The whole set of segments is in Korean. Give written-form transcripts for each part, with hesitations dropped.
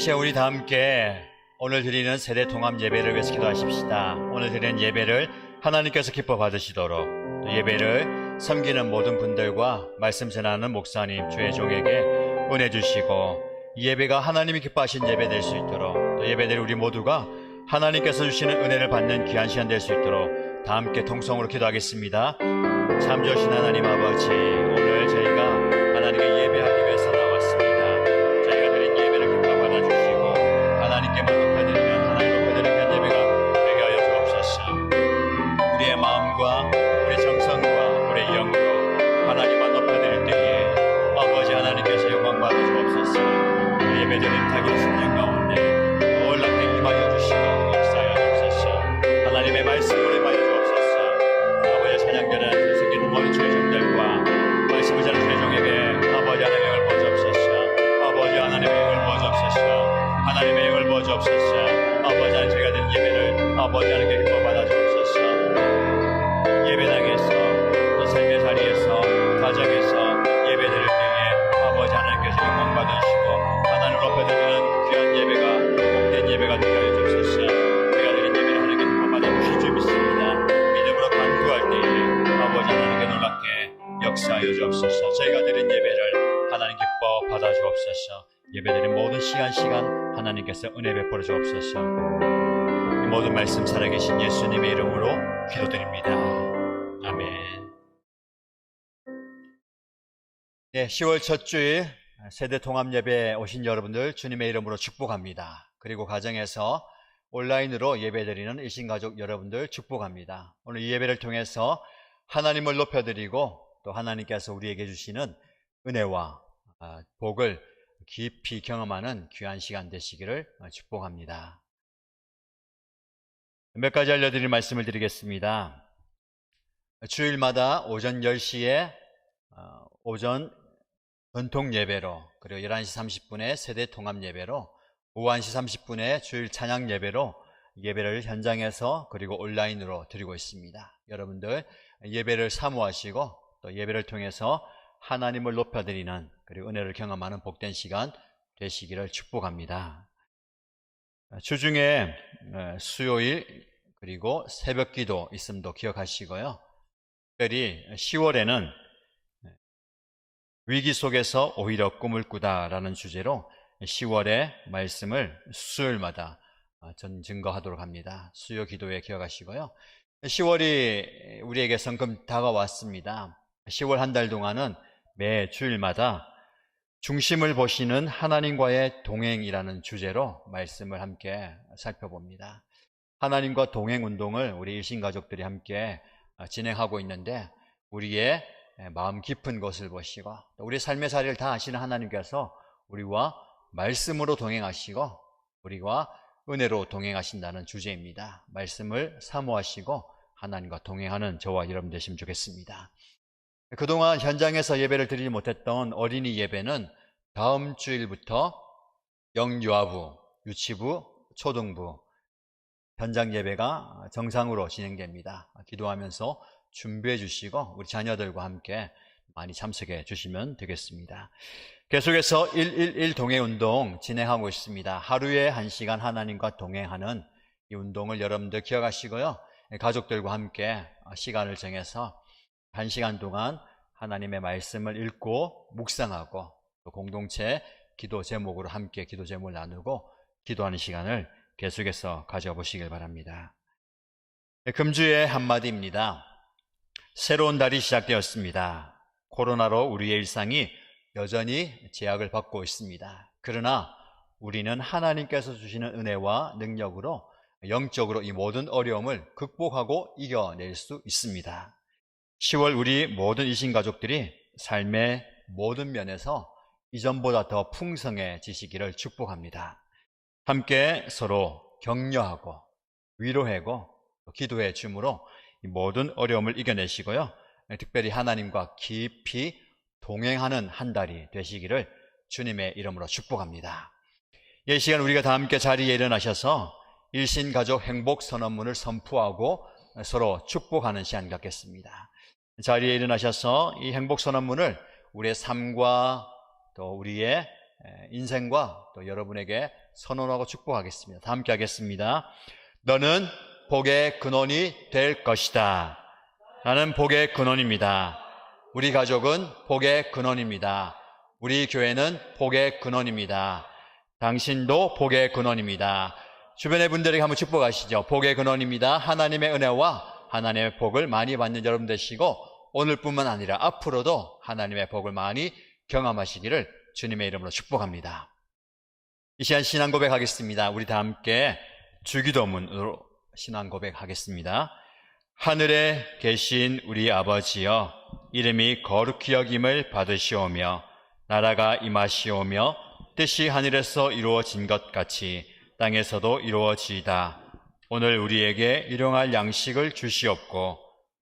시간 우리 다 함께 오늘 드리는 세대 통합 예배를 위해서 기도하십시다. 오늘 드리는 예배를 하나님께서 기뻐 받으시도록, 또 예배를 섬기는 모든 분들과 말씀 전하는 목사님, 주의 종에게 은혜 주시고 이 예배가 하나님이 기뻐하신 예배 될 수 있도록, 또 예배될 우리 모두가 하나님께서 주시는 은혜를 받는 귀한 시간 될 수 있도록 다 함께 통성으로 기도하겠습니다. 참 좋으신 하나님 아버지, 오늘 저희가 하나님께 예배하기 위해서 나왔습니다. 저희가 드린 예배를 기뻐 받아주시고 하나님께만 높여드리는, 하나님 높여드리는 예배가 되게 하여 주옵소서. 우리의 마음과 우리의 정성과 우리의 영으로 하나님만 높여드릴 때에 아버지 하나님께서 영광 받아 주옵소서. 예배드린 자기 심령 가운데 놀랍게 임하여 주시고 역사하여 주옵소서. 하나님의 말씀으로 임하여 주옵소서. 아버지 찬양되는 생기는 모든 주의 종들과 말씀을 전하는 주의 종에게 아버지 하나님의 영을 부어주옵소서. 아버지 하나님의 영을 부어주옵소서. 하나님의 영을 부어주옵소서. 아버지 하나님 제가 드린 예배를 아버지 하나님께 기뻐 받아 주옵소서. 예배당에서 또 삶의 자리에서 가정에서 예배드릴 때에 아버지 하나님께서 영광 받으시고 하나님을 높여드리는 귀한 예배가 복된 예배가 되게 하여 주옵소서. 제가 드린 예배를 하나님께 기뻐 받아 주실 줄 믿습니다. 믿음으로 간구할 때에 아버지 하나님께 놀랍게 역사하여 주옵소서. 저희가 드린 예배를 하나님 기뻐 받아 주옵소서. 예배드린 모든 시간 하나님께서 은혜 베풀어 주옵소서. 이 모든 말씀 살아계신 예수님의 이름으로 기도드립니다. 아멘. 네, 10월 첫 주일 세대 통합 예배에 오신 여러분들 주님의 이름으로 축복합니다. 그리고 가정에서 온라인으로 예배드리는 일신가족 여러분들 축복합니다. 오늘 이 예배를 통해서 하나님을 높여드리고 또 하나님께서 우리에게 주시는 은혜와 복을 깊이 경험하는 귀한 시간 되시기를 축복합니다. 몇 가지 알려드릴 말씀을 드리겠습니다. 주일마다 오전 10시에 오전 전통 예배로, 그리고 11시 30분에 세대 통합 예배로, 오후 1시 30분에 주일 찬양 예배로 예배를 현장에서 그리고 온라인으로 드리고 있습니다. 여러분들 예배를 사모하시고 또 예배를 통해서 하나님을 높여드리는 그리고 은혜를 경험하는 복된 시간 되시기를 축복합니다. 주중에 수요일 그리고 새벽기도 있음도 기억하시고요. 특별히 10월에는 위기 속에서 오히려 꿈을 꾸다라는 주제로 10월의 말씀을 수요일마다 증거하도록 합니다. 수요 기도에 기억하시고요. 10월이 우리에게 성큼 다가왔습니다. 10월 한 달 동안은 매 주일마다 중심을 보시는 하나님과의 동행이라는 주제로 말씀을 함께 살펴봅니다. 하나님과 동행 운동을 우리 일신가족들이 함께 진행하고 있는데 우리의 마음 깊은 것을 보시고 우리 삶의 자리를 다 아시는 하나님께서 우리와 말씀으로 동행하시고 우리와 은혜로 동행하신다는 주제입니다. 말씀을 사모하시고 하나님과 동행하는 저와 여러분 되시면 좋겠습니다. 그동안 현장에서 예배를 드리지 못했던 어린이 예배는 다음 주일부터 영유아부, 유치부, 초등부 현장 예배가 정상으로 진행됩니다. 기도하면서 준비해 주시고 우리 자녀들과 함께 많이 참석해 주시면 되겠습니다. 계속해서 111 동행운동 진행하고 있습니다. 하루에 1시간 하나님과 동행하는 이 운동을 여러분들 기억하시고요. 가족들과 함께 시간을 정해서 1시간 동안 하나님의 말씀을 읽고 묵상하고 또 공동체 기도 제목으로 함께 기도 제목을 나누고 기도하는 시간을 계속해서 가져보시길 바랍니다. 금주의 한마디입니다. 새로운 달이 시작되었습니다. 코로나로 우리의 일상이 여전히 제약을 받고 있습니다. 그러나 우리는 하나님께서 주시는 은혜와 능력으로 영적으로 이 모든 어려움을 극복하고 이겨낼 수 있습니다. 10월 우리 모든 일신가족들이 삶의 모든 면에서 이전보다 더 풍성해지시기를 축복합니다. 함께 서로 격려하고 위로하고 기도해 줌으로 이 모든 어려움을 이겨내시고요. 특별히 하나님과 깊이 동행하는 한 달이 되시기를 주님의 이름으로 축복합니다. 이 시간 우리가 다 함께 자리에 일어나셔서 일신가족 행복선언문을 선포하고 서로 축복하는 시간 갖겠습니다. 자리에 일어나셔서 이 행복선언문을 우리의 삶과 또 우리의 인생과 또 여러분에게 선언하고 축복하겠습니다. 다 함께 하겠습니다. 너는 복의 근원이 될 것이다. 나는 복의 근원입니다. 우리 가족은 복의 근원입니다. 우리 교회는 복의 근원입니다. 당신도 복의 근원입니다. 주변의 분들에게 한번 축복하시죠. 복의 근원입니다. 하나님의 은혜와 하나님의 복을 많이 받는 여러분 되시고, 오늘뿐만 아니라 앞으로도 하나님의 복을 많이 경험하시기를 주님의 이름으로 축복합니다. 이 시간 신앙 고백하겠습니다. 우리 다 함께 주기도문으로 신앙 고백하겠습니다. 하늘에 계신 우리 아버지여, 이름이 거룩히 여김을 받으시오며 나라가 임하시오며 뜻이 하늘에서 이루어진 것 같이 땅에서도 이루어지이다. 오늘 우리에게 일용할 양식을 주시옵고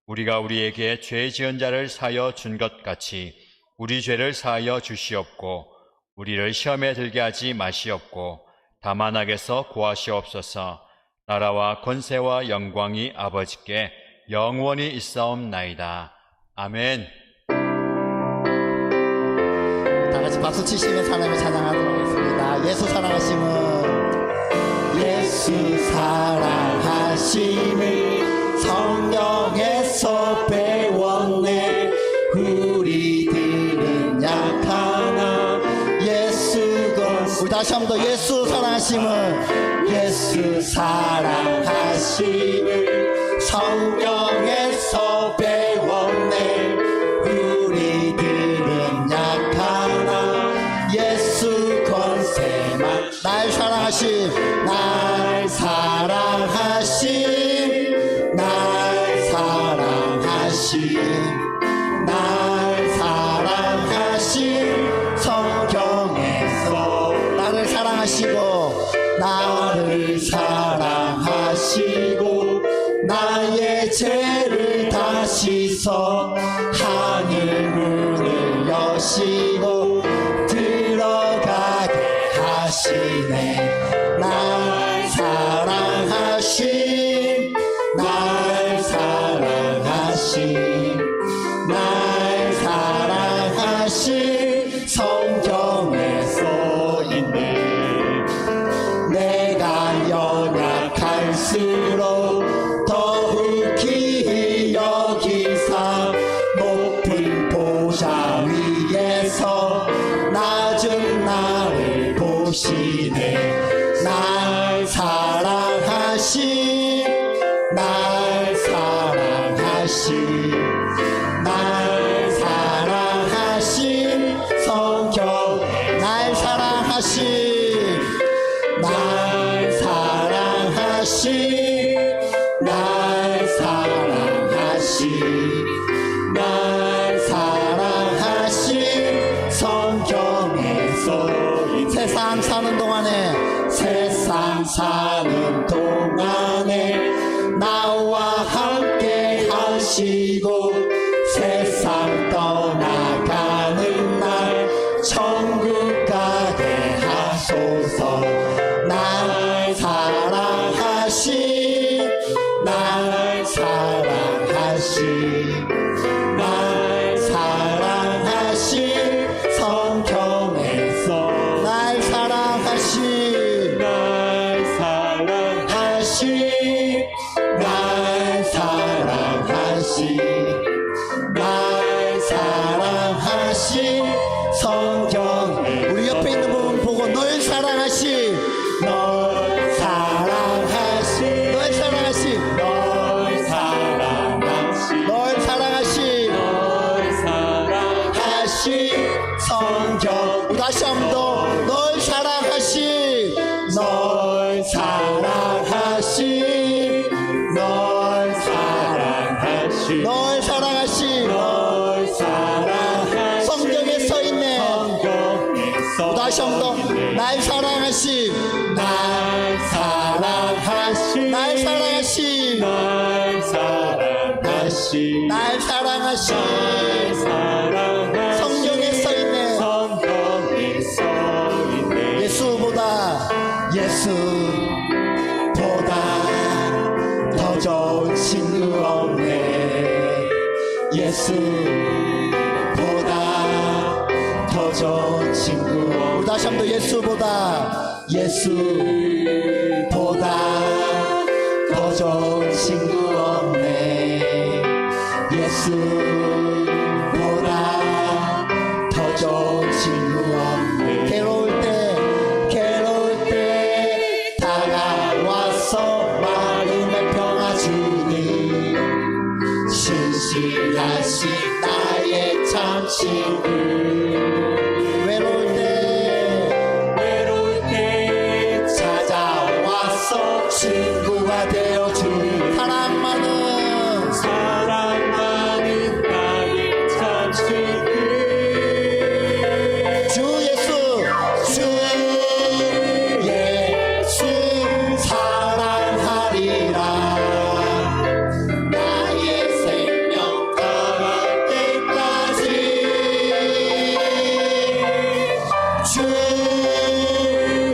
우리가 우리에게 죄 지은 자를 사하여 준 것 같이 우리 죄를 사하여 주시옵고 우리를 시험에 들게 하지 마시옵고 다만 악에서 구하시옵소서. 나라와 권세와 영광이 아버지께 영원히 있사옵나이다. 아멘. 다 같이 박수 치시면서 하나님을 찬양하도록 하겠습니다. 예수 사랑하심은, 예수 사랑하심을 성경에서 배웠네. 우리들은 약하나 예수 건. 우리 다시 한 번 더. 예수 사랑하심을, 예수 사랑하심을 성경에서 배웠네. 우리들은 약하나 예수 권세만. 날 사랑하심, 날 사랑하심, 날 사랑하심, 날 사랑하심 성경에서. 나를 사랑하시고, 나를 사랑하시고 나의 죄를 다 씻어 하늘 문을 여시고 들어가게 하시네. 날 사랑하심, 날 사랑하심, 날 사랑하심 성경에 써있네. 내가 연약할수록 더욱 기히 여기사 높은 보좌 위에서 낮은 나를 보시네. 날 사랑하심, 날 사랑하심, 날 사랑하심 성경. 날 사랑하심, 날 사랑하심, 날 사랑하심, 날 사랑하심 성경에서. 세상 사는 동안에, 세상 사는 동안에 나와 함께 하시고 세상 떠나가는 날 천국 가게 하소서. 날 사랑하심, 날 사랑하심, 날 사랑하심 성경에서. 날 사랑하심, 날 사랑하심, 날 사랑하심, 날 사랑하심 성경에. 우리 옆에 있는 분 보고 널 사랑하심, 널 사랑하심, 널 사랑하심, 널 사랑하심, 널 사랑하심, 널 사랑하심 성경. 다시 한 번 더. 널 사랑하심, 널 사랑하심, 널 사랑하심, 널 사랑하심, 널 사랑하심 성경에 써있네. 성경에 다시 한 번 더. 날 사랑하심, 날 사랑하심, 날 사랑하심, 날 사랑하심, 날 사랑하심, 날 사랑하심 성경에 써있네. 성경에 써있네. 예수보다 더 좋은 친구 없네. 예수보다 더 좋은 친구 없네. 다시 한번 더. 예수보다 예수보다 더 좋은 친구 없네. 예수보다 더 좋은 친구 없네. 괴로울 때 다가와서 마음의 평화 주니 신실하신 나의 참 친구. 외로울 때 찾아와서 친구가 되어주니 사랑 많은 나의 참 친구. 주 예수 사랑하리라. 나의 생명 다할 때까지 주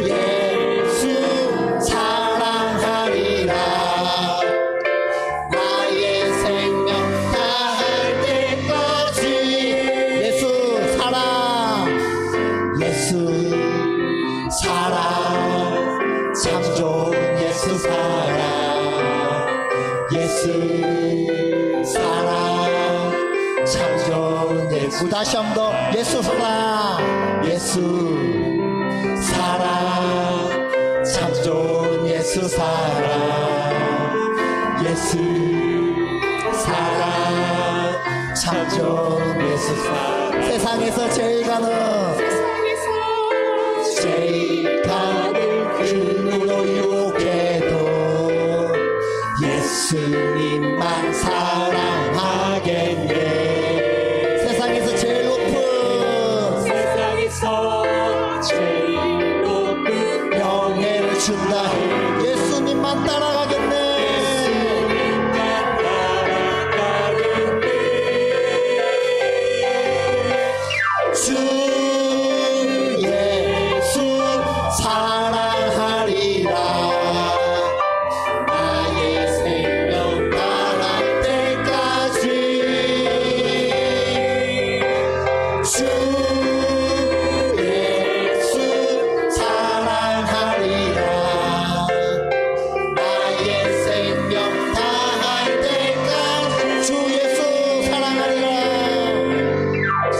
예수 사랑하리라. 나의 생명 다할 때까지 예수 사랑 참 좋은 예수 사랑. 예수 사랑 참 좋은 예수. 다시 한 번 더 예수 사랑. 예수 사랑 참 좋은 예수 사랑. 예수 사랑 참 좋은 예수 사랑. 세상에서 제일 가는 그 누구도 유혹해도 예수님만 사랑하겠네. 세상에서 제일 높은 명예를 준다. 예수님만 따라가겠네. 주 예수 사랑하리라. 나의 생명 다할 때까지 주 예수 사랑하리라. 나의 생명 다할 때까지 주 예수 사랑하리라.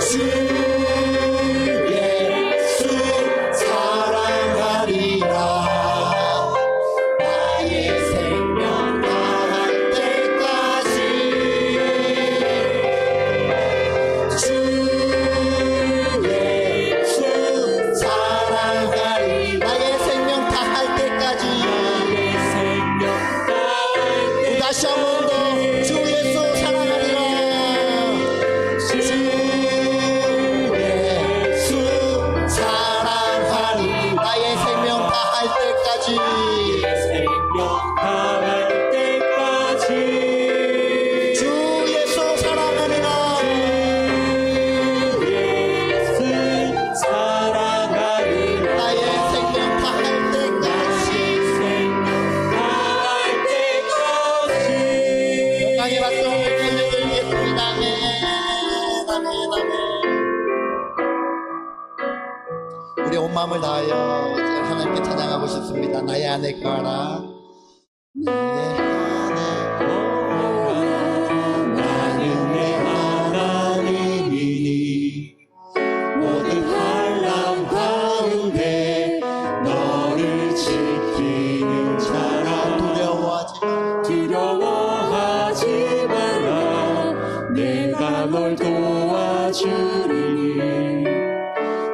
주 예수 사랑하리라. 나의 생명 다할 때까지 주 예수 사랑하리. 나의 생명 다할 때까지. 다시 한 번 더 주 예수 사랑하리라. 주 예수 사랑하리. 나의 생명 다할 때까지. 주 예수 사랑하리라. 나의 생명 다할 때까지. 영광의 박수 올려드리겠습니다. 아멘. 우리 온 마음을 다하여 하나님께 찬양하고 싶습니다. 나의 안에 거하라. 나의 안에 나는 내 하나님이니 모든 환난 가운데 너를 지키는 자라. 두려워하지 말라. 내가 널 도와주리니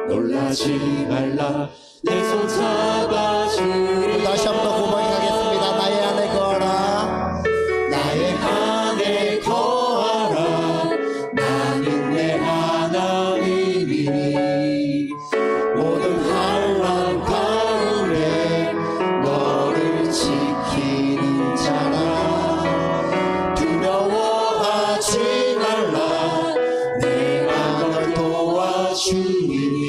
놀라지 말라. 내 손 잡아주리. 다시 한 번 더 고백하겠습니다. 나의 안에 거하라. 나의 안에 거하라. 나는 내 하나님이니 모든 환난 가운데 너를 지키는 자라. 두려워하지 말라. 내가 널 도와주리니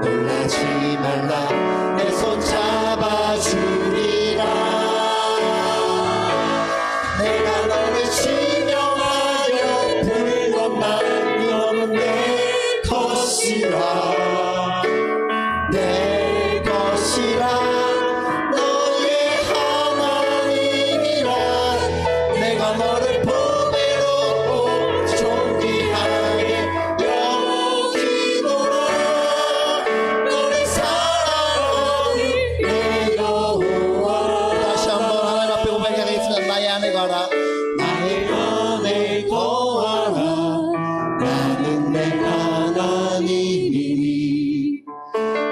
놀라지 나의 안에 거하라 나의 안에 거하라 나는 내 하나님이니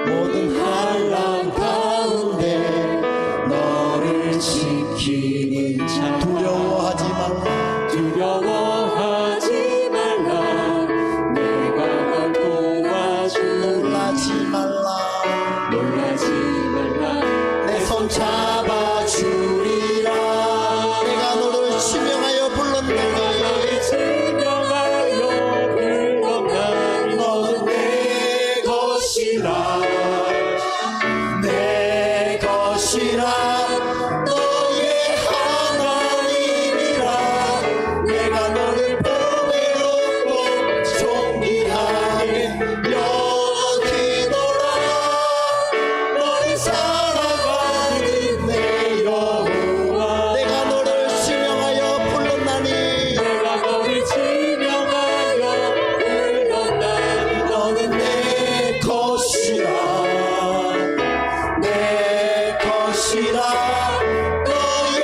모든 환난 가운데 너를 지키는 자 두려워하지 말라 두려워하지 말라 내가 널 도와주리 놀라지 말라 놀라지 말라 내 손 잡아주리라 내가 너를 지명하여 불렀나니 지명하여 불렀나니 너는 내 것이라 내 것이라 너의 하나님이라 내가 너를 보배롭고 존귀하게 여기노라 너를 사랑하는 내 여호와 내가 너를 지명하여 불렀나니 내가 너를 지명하여 불렀나니 너는 내 것이라 내 것이라 너의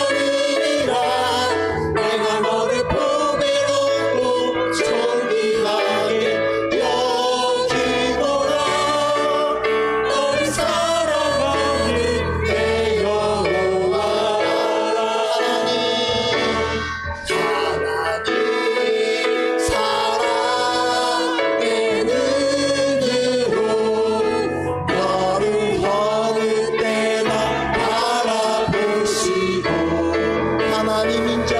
하나님이라 내가 너를 보배롭고 존귀하게 여기노라 너를 사랑하는 내 여호와 하나님 사랑의 눈으로 너를 어느 때나 바라보시고 하나님인 자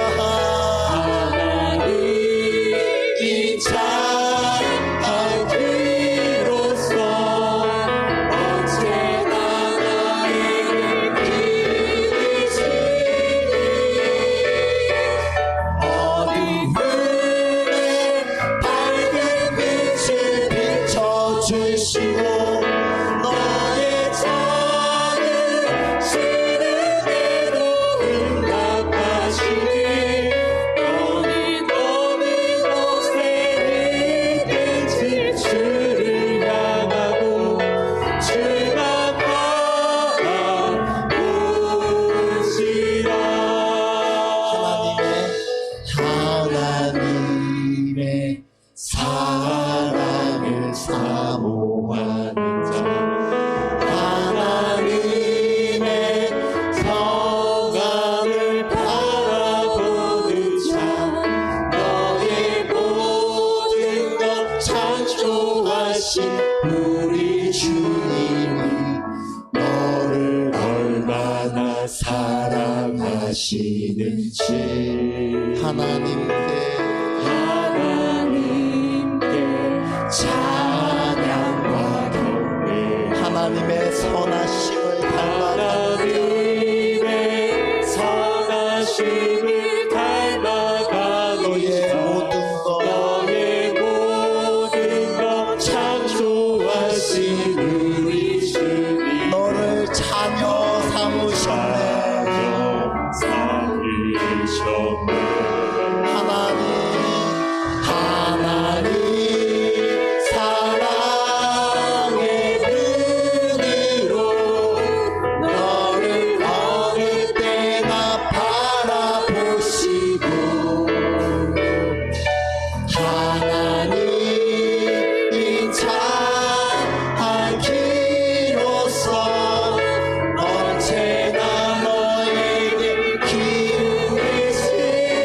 하나님이 자하기로써 언제나 나에게 기르시니 어둠에 밝은 빛을 비춰주시고 너의 작은 시름에도 응답하시니 너희 머문 곳에 있든지 주를 향하고 주만 바라보시라 하나님의 사랑을 사모하는 자 하나님의 성함을 바라보는 자 너의 모든 것 창조하신 우리 주님이 너를 얼마나 사랑하시는지 하나님께 찬양과 경배 하나님의 선하심을 닮아가는 하나님의 선하심을 닮아가는 너의 모든 것 너의 모든 것 창조하신 우리 주님 너를 자녀 삼으셨네 삼으셨네 하나님 사랑의 눈으로 너를 어느 때나 바라보시고 하나님인 자하기로써 언제나 너에게 기울이시니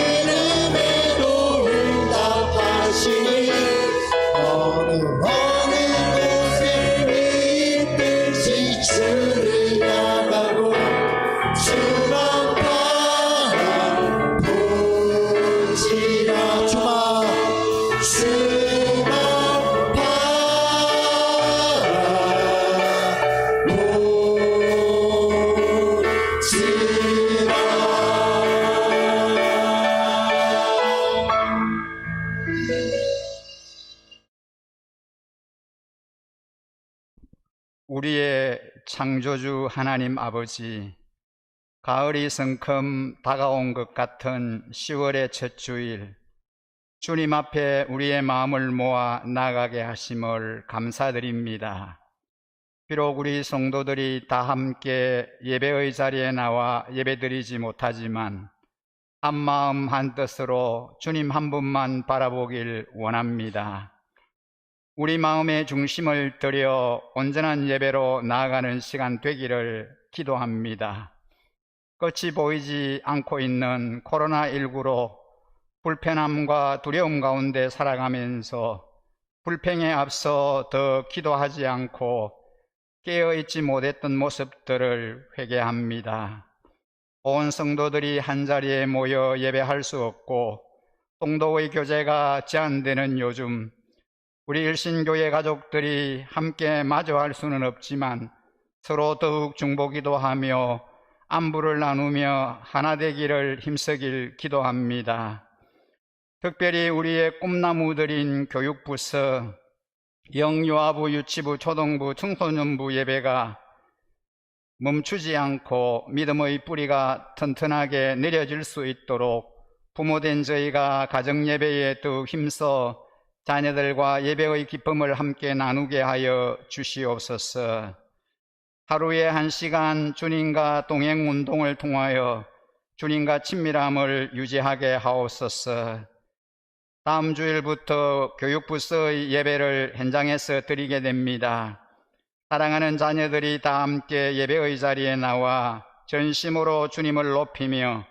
이름에도 응답하시니 어느 곳에 있든지 주를 나가고 주만 바라보지라. 주만 우리의 창조주 하나님 아버지, 가을이 성큼 다가온 것 같은 10월의 첫 주일, 주님 앞에 우리의 마음을 모아 나가게 하심을 감사드립니다. 비록 우리 성도들이 다 함께 예배의 자리에 나와 예배드리지 못하지만 한 마음 한 뜻으로 주님 한 분만 바라보길 원합니다. 우리 마음의 중심을 들여 온전한 예배로 나아가는 시간 되기를 기도합니다. 끝이 보이지 않고 있는 코로나19로 불편함과 두려움 가운데 살아가면서 불평에 앞서 더 기도하지 않고 깨어있지 못했던 모습들을 회개합니다. 온 성도들이 한자리에 모여 예배할 수 없고 성도의 교제가 제한되는 요즘, 우리 일신교회 가족들이 함께 마주할 수는 없지만 서로 더욱 중보기도 하며 안부를 나누며 하나 되기를 힘쓰길 기도합니다. 특별히 우리의 꿈나무들인 교육부서, 영유아부, 유치부, 초등부, 청소년부 예배가 멈추지 않고 믿음의 뿌리가 튼튼하게 내려질 수 있도록 부모된 저희가 가정예배에 더욱 힘써 자녀들과 예배의 기쁨을 함께 나누게 하여 주시옵소서. 하루에 1시간 주님과 동행운동을 통하여 주님과 친밀함을 유지하게 하옵소서. 다음 주일부터 교육부서의 예배를 현장에서 드리게 됩니다. 사랑하는 자녀들이 다 함께 예배의 자리에 나와 전심으로 주님을 높이며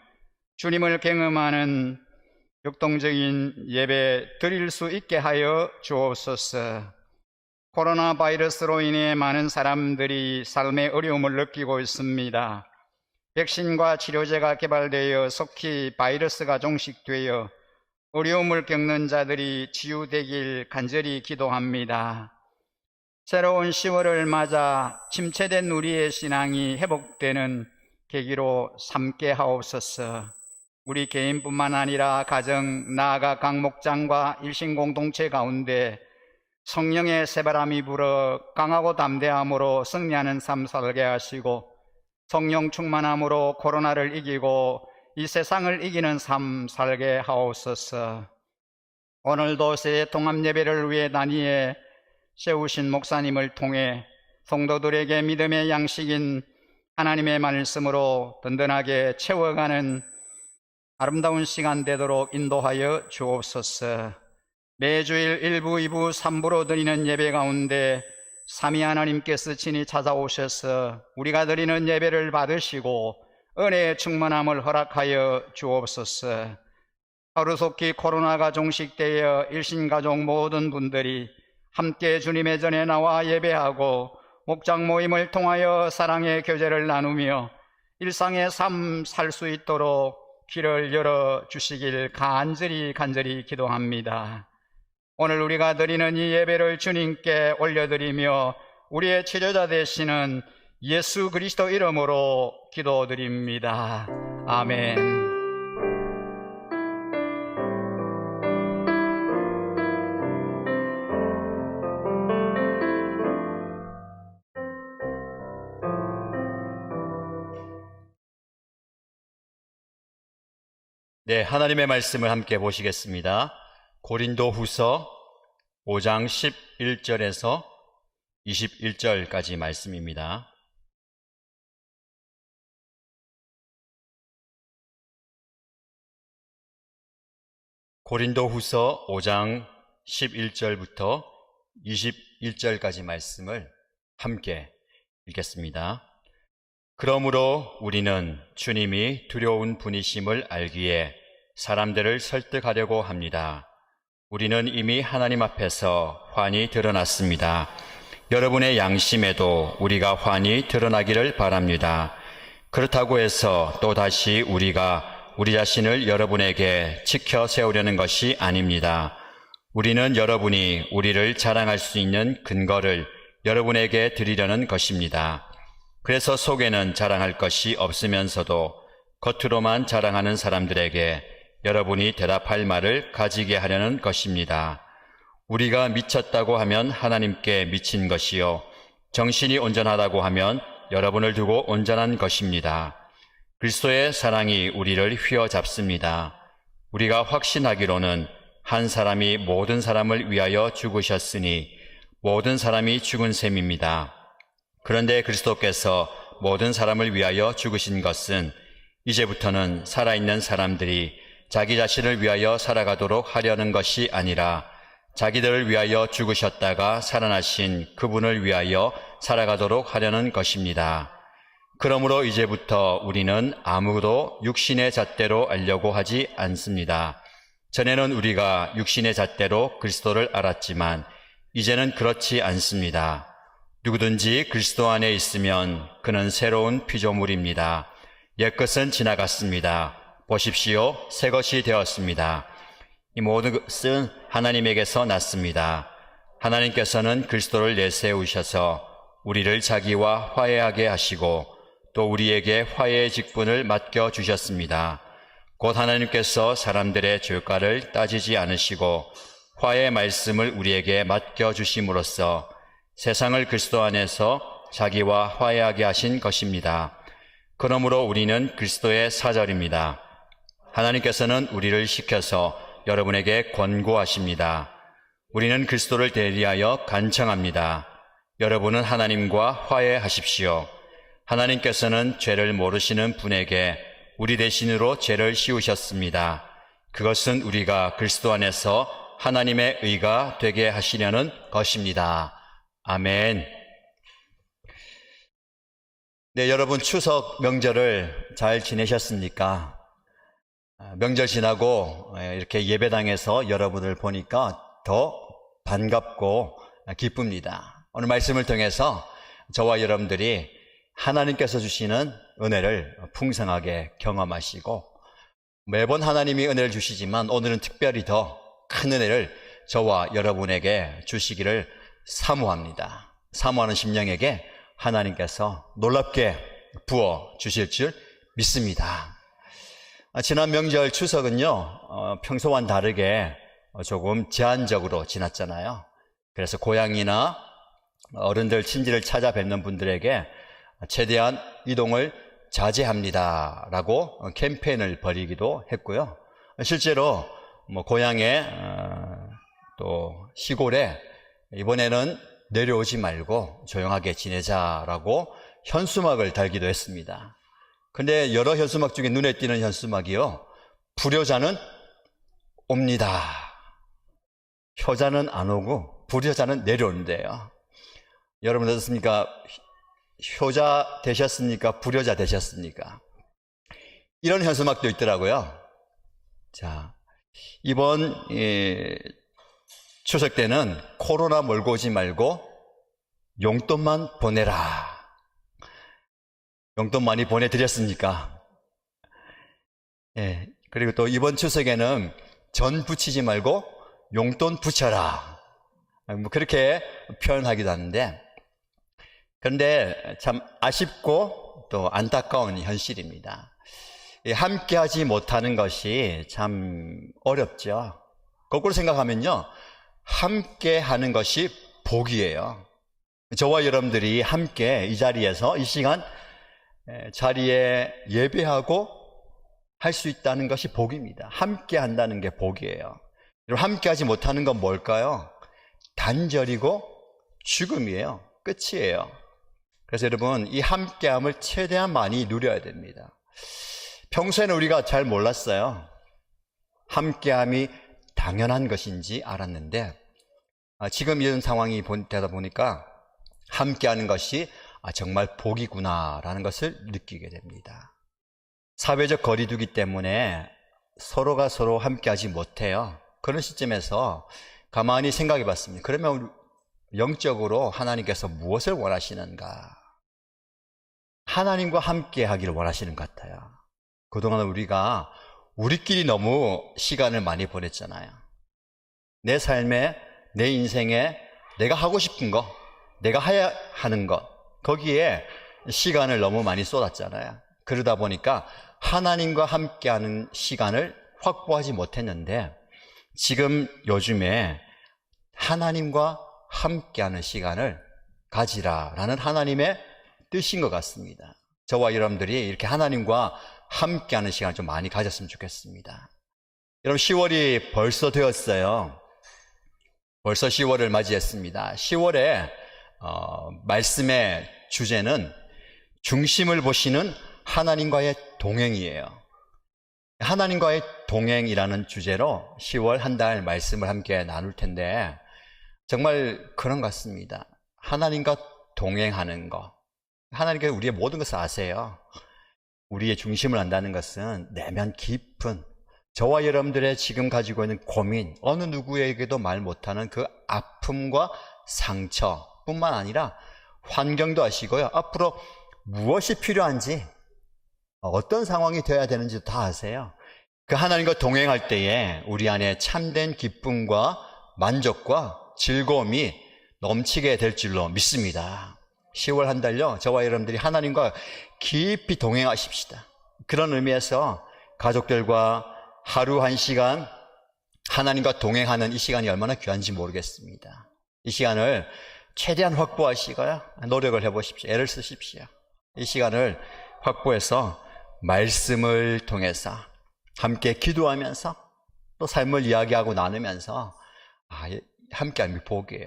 주님을 경험하는 역동적인 예배 드릴 수 있게 하여 주옵소서. 코로나 바이러스로 인해 많은 사람들이 삶의 어려움을 느끼고 있습니다. 백신과 치료제가 개발되어 속히 바이러스가 종식되어 어려움을 겪는 자들이 치유되길 간절히 기도합니다. 새로운 10월을 맞아 침체된 우리의 신앙이 회복되는 계기로 삼게 하옵소서. 우리 개인뿐만 아니라 가정, 나아가 각 목장과 일신공동체 가운데 성령의 새바람이 불어 강하고 담대함으로 승리하는 삶 살게 하시고 성령 충만함으로 코로나를 이기고 이 세상을 이기는 삶 살게 하옵소서. 오늘도 세대 통합 예배를 위해 단위에 세우신 목사님을 통해 성도들에게 믿음의 양식인 하나님의 말씀으로 든든하게 채워가는 아름다운 시간 되도록 인도하여 주옵소서. 매주일 1부, 2부, 3부로 드리는 예배 가운데 삼위 하나님께서 친히 찾아오셔서 우리가 드리는 예배를 받으시고 은혜의 충만함을 허락하여 주옵소서. 하루속히 코로나가 종식되어 일신가족 모든 분들이 함께 주님의 전에 나와 예배하고 목장 모임을 통하여 사랑의 교제를 나누며 일상의 삶 살 수 있도록 길을 열어주시길 간절히 기도합니다. 오늘 우리가 드리는 이 예배를 주님께 올려드리며 우리의 치료자 되시는 예수 그리스도 이름으로 기도드립니다. 아멘. 네, 하나님의 말씀을 함께 보시겠습니다. 고린도후서 5장 11절에서 21절까지 말씀입니다. 고린도후서 5장 11절부터 21절까지 말씀을 함께 읽겠습니다. 그러므로 우리는 주님이 두려운 분이심을 알기에 사람들을 설득하려고 합니다. 우리는 이미 하나님 앞에서 환히 드러났습니다. 여러분의 양심에도 우리가 환히 드러나기를 바랍니다. 그렇다고 해서 또다시 우리가 우리 자신을 여러분에게 지켜 세우려는 것이 아닙니다. 우리는 여러분이 우리를 자랑할 수 있는 근거를 여러분에게 드리려는 것입니다. 그래서 속에는 자랑할 것이 없으면서도 겉으로만 자랑하는 사람들에게 여러분이 대답할 말을 가지게 하려는 것입니다. 우리가 미쳤다고 하면 하나님께 미친 것이요, 정신이 온전하다고 하면 여러분을 두고 온전한 것입니다. 그리스도의 사랑이 우리를 휘어잡습니다. 우리가 확신하기로는 한 사람이 모든 사람을 위하여 죽으셨으니 모든 사람이 죽은 셈입니다. 그런데 그리스도께서 모든 사람을 위하여 죽으신 것은 이제부터는 살아있는 사람들이 자기 자신을 위하여 살아가도록 하려는 것이 아니라 자기들을 위하여 죽으셨다가 살아나신 그분을 위하여 살아가도록 하려는 것입니다. 그러므로 이제부터 우리는 아무도 육신의 잣대로 알려고 하지 않습니다. 전에는 우리가 육신의 잣대로 그리스도를 알았지만 이제는 그렇지 않습니다. 누구든지 그리스도 안에 있으면 그는 새로운 피조물입니다. 옛것은 지나갔습니다. 보십시오, 새 것이 되었습니다. 이 모든 것은 하나님에게서 났습니다. 하나님께서는 그리스도를 내세우셔서 우리를 자기와 화해하게 하시고 또 우리에게 화해의 직분을 맡겨주셨습니다. 곧 하나님께서 사람들의 죄가를 따지지 않으시고 화해의 말씀을 우리에게 맡겨주심으로써 세상을 그리스도 안에서 자기와 화해하게 하신 것입니다. 그러므로 우리는 그리스도의 사절입니다. 하나님께서는 우리를 시켜서 여러분에게 권고하십니다. 우리는 그리스도를 대리하여 간청합니다. 여러분은 하나님과 화해하십시오. 하나님께서는 죄를 모르시는 분에게 우리 대신으로 죄를 씌우셨습니다. 그것은 우리가 그리스도 안에서 하나님의 의가 되게 하시려는 것입니다. 아멘. 네, 여러분 추석 명절을 잘 지내셨습니까? 명절 지나고 이렇게 예배당에서 여러분을 보니까 더 반갑고 기쁩니다. 오늘 말씀을 통해서 저와 여러분들이 하나님께서 주시는 은혜를 풍성하게 경험하시고 매번 하나님이 은혜를 주시지만 오늘은 특별히 더 큰 은혜를 저와 여러분에게 주시기를 사모합니다. 사모하는 심령에게 하나님께서 놀랍게 부어 주실 줄 믿습니다. 지난 명절 추석은요, 평소와는 다르게 조금 제한적으로 지났잖아요. 그래서 고향이나 어른들 친지를 찾아뵙는 분들에게 최대한 이동을 자제합니다 라고 캠페인을 벌이기도 했고요. 실제로 고향에 또 시골에 이번에는 내려오지 말고 조용하게 지내자라고 현수막을 달기도 했습니다. 근데 여러 현수막 중에 눈에 띄는 현수막이요, 불효자는 옵니다, 효자는 안 오고 불효자는 내려온대요. 여러분 어떻습니까? 효자 되셨습니까? 불효자 되셨습니까? 이런 현수막도 있더라고요. 자, 이번 추석 때는 코로나 몰고 오지 말고 용돈만 보내라. 용돈 많이 보내드렸습니까? 예. 그리고 또 이번 추석에는 전 붙이지 말고 용돈 붙여라. 뭐 그렇게 표현하기도 하는데, 그런데 참 아쉽고 또 안타까운 현실입니다. 함께 하지 못하는 것이 참 어렵죠. 거꾸로 생각하면요, 함께 하는 것이 복이에요. 저와 여러분들이 함께 이 자리에서 이 시간 자리에 예배하고 할 수 있다는 것이 복입니다. 함께 한다는 게 복이에요. 함께 하지 못하는 건 뭘까요? 단절이고 죽음이에요. 끝이에요. 그래서 여러분, 이 함께함을 최대한 많이 누려야 됩니다. 평소에는 우리가 잘 몰랐어요. 함께함이 당연한 것인지 알았는데 지금 이런 상황이 되다 보니까 함께하는 것이 정말 복이구나라는 것을 느끼게 됩니다. 사회적 거리두기 때문에 서로가 서로 함께하지 못해요. 그런 시점에서 가만히 생각해 봤습니다. 그러면 영적으로 하나님께서 무엇을 원하시는가? 하나님과 함께 하기를 원하시는 것 같아요. 그동안 우리가 우리끼리 너무 시간을 많이 보냈잖아요. 내 삶에, 내 인생에 내가 하고 싶은 거, 내가 해야 하는 것, 거기에 시간을 너무 많이 쏟았잖아요. 그러다 보니까 하나님과 함께하는 시간을 확보하지 못했는데, 지금 요즘에 하나님과 함께하는 시간을 가지라라는 하나님의 뜻인 것 같습니다. 저와 여러분들이 이렇게 하나님과 함께하는 시간을 좀 많이 가졌으면 좋겠습니다. 여러분, 10월이 벌써 되었어요. 벌써 10월을 맞이했습니다. 10월에 말씀의 주제는 중심을 보시는 하나님과의 동행이에요. 하나님과의 동행이라는 주제로 10월 한 달 말씀을 함께 나눌 텐데, 정말 그런 것 같습니다. 하나님과 동행하는 것. 하나님께서 우리의 모든 것을 아세요. 우리의 중심을 안다는 것은 내면 깊은, 저와 여러분들의 지금 가지고 있는 고민, 어느 누구에게도 말 못하는 그 아픔과 상처뿐만 아니라 환경도 아시고요. 앞으로 무엇이 필요한지, 어떤 상황이 되어야 되는지 다 아세요. 그 하나님과 동행할 때에 우리 안에 참된 기쁨과 만족과 즐거움이 넘치게 될 줄로 믿습니다. 10월 한 달요, 저와 여러분들이 하나님과 깊이 동행하십시다. 그런 의미에서 가족들과 하루 한 시간 하나님과 동행하는 이 시간이 얼마나 귀한지 모르겠습니다. 이 시간을 최대한 확보하시고요, 노력을 해보십시오. 애를 쓰십시오. 이 시간을 확보해서 말씀을 통해서 함께 기도하면서 또 삶을 이야기하고 나누면서 함께함이 복이에요.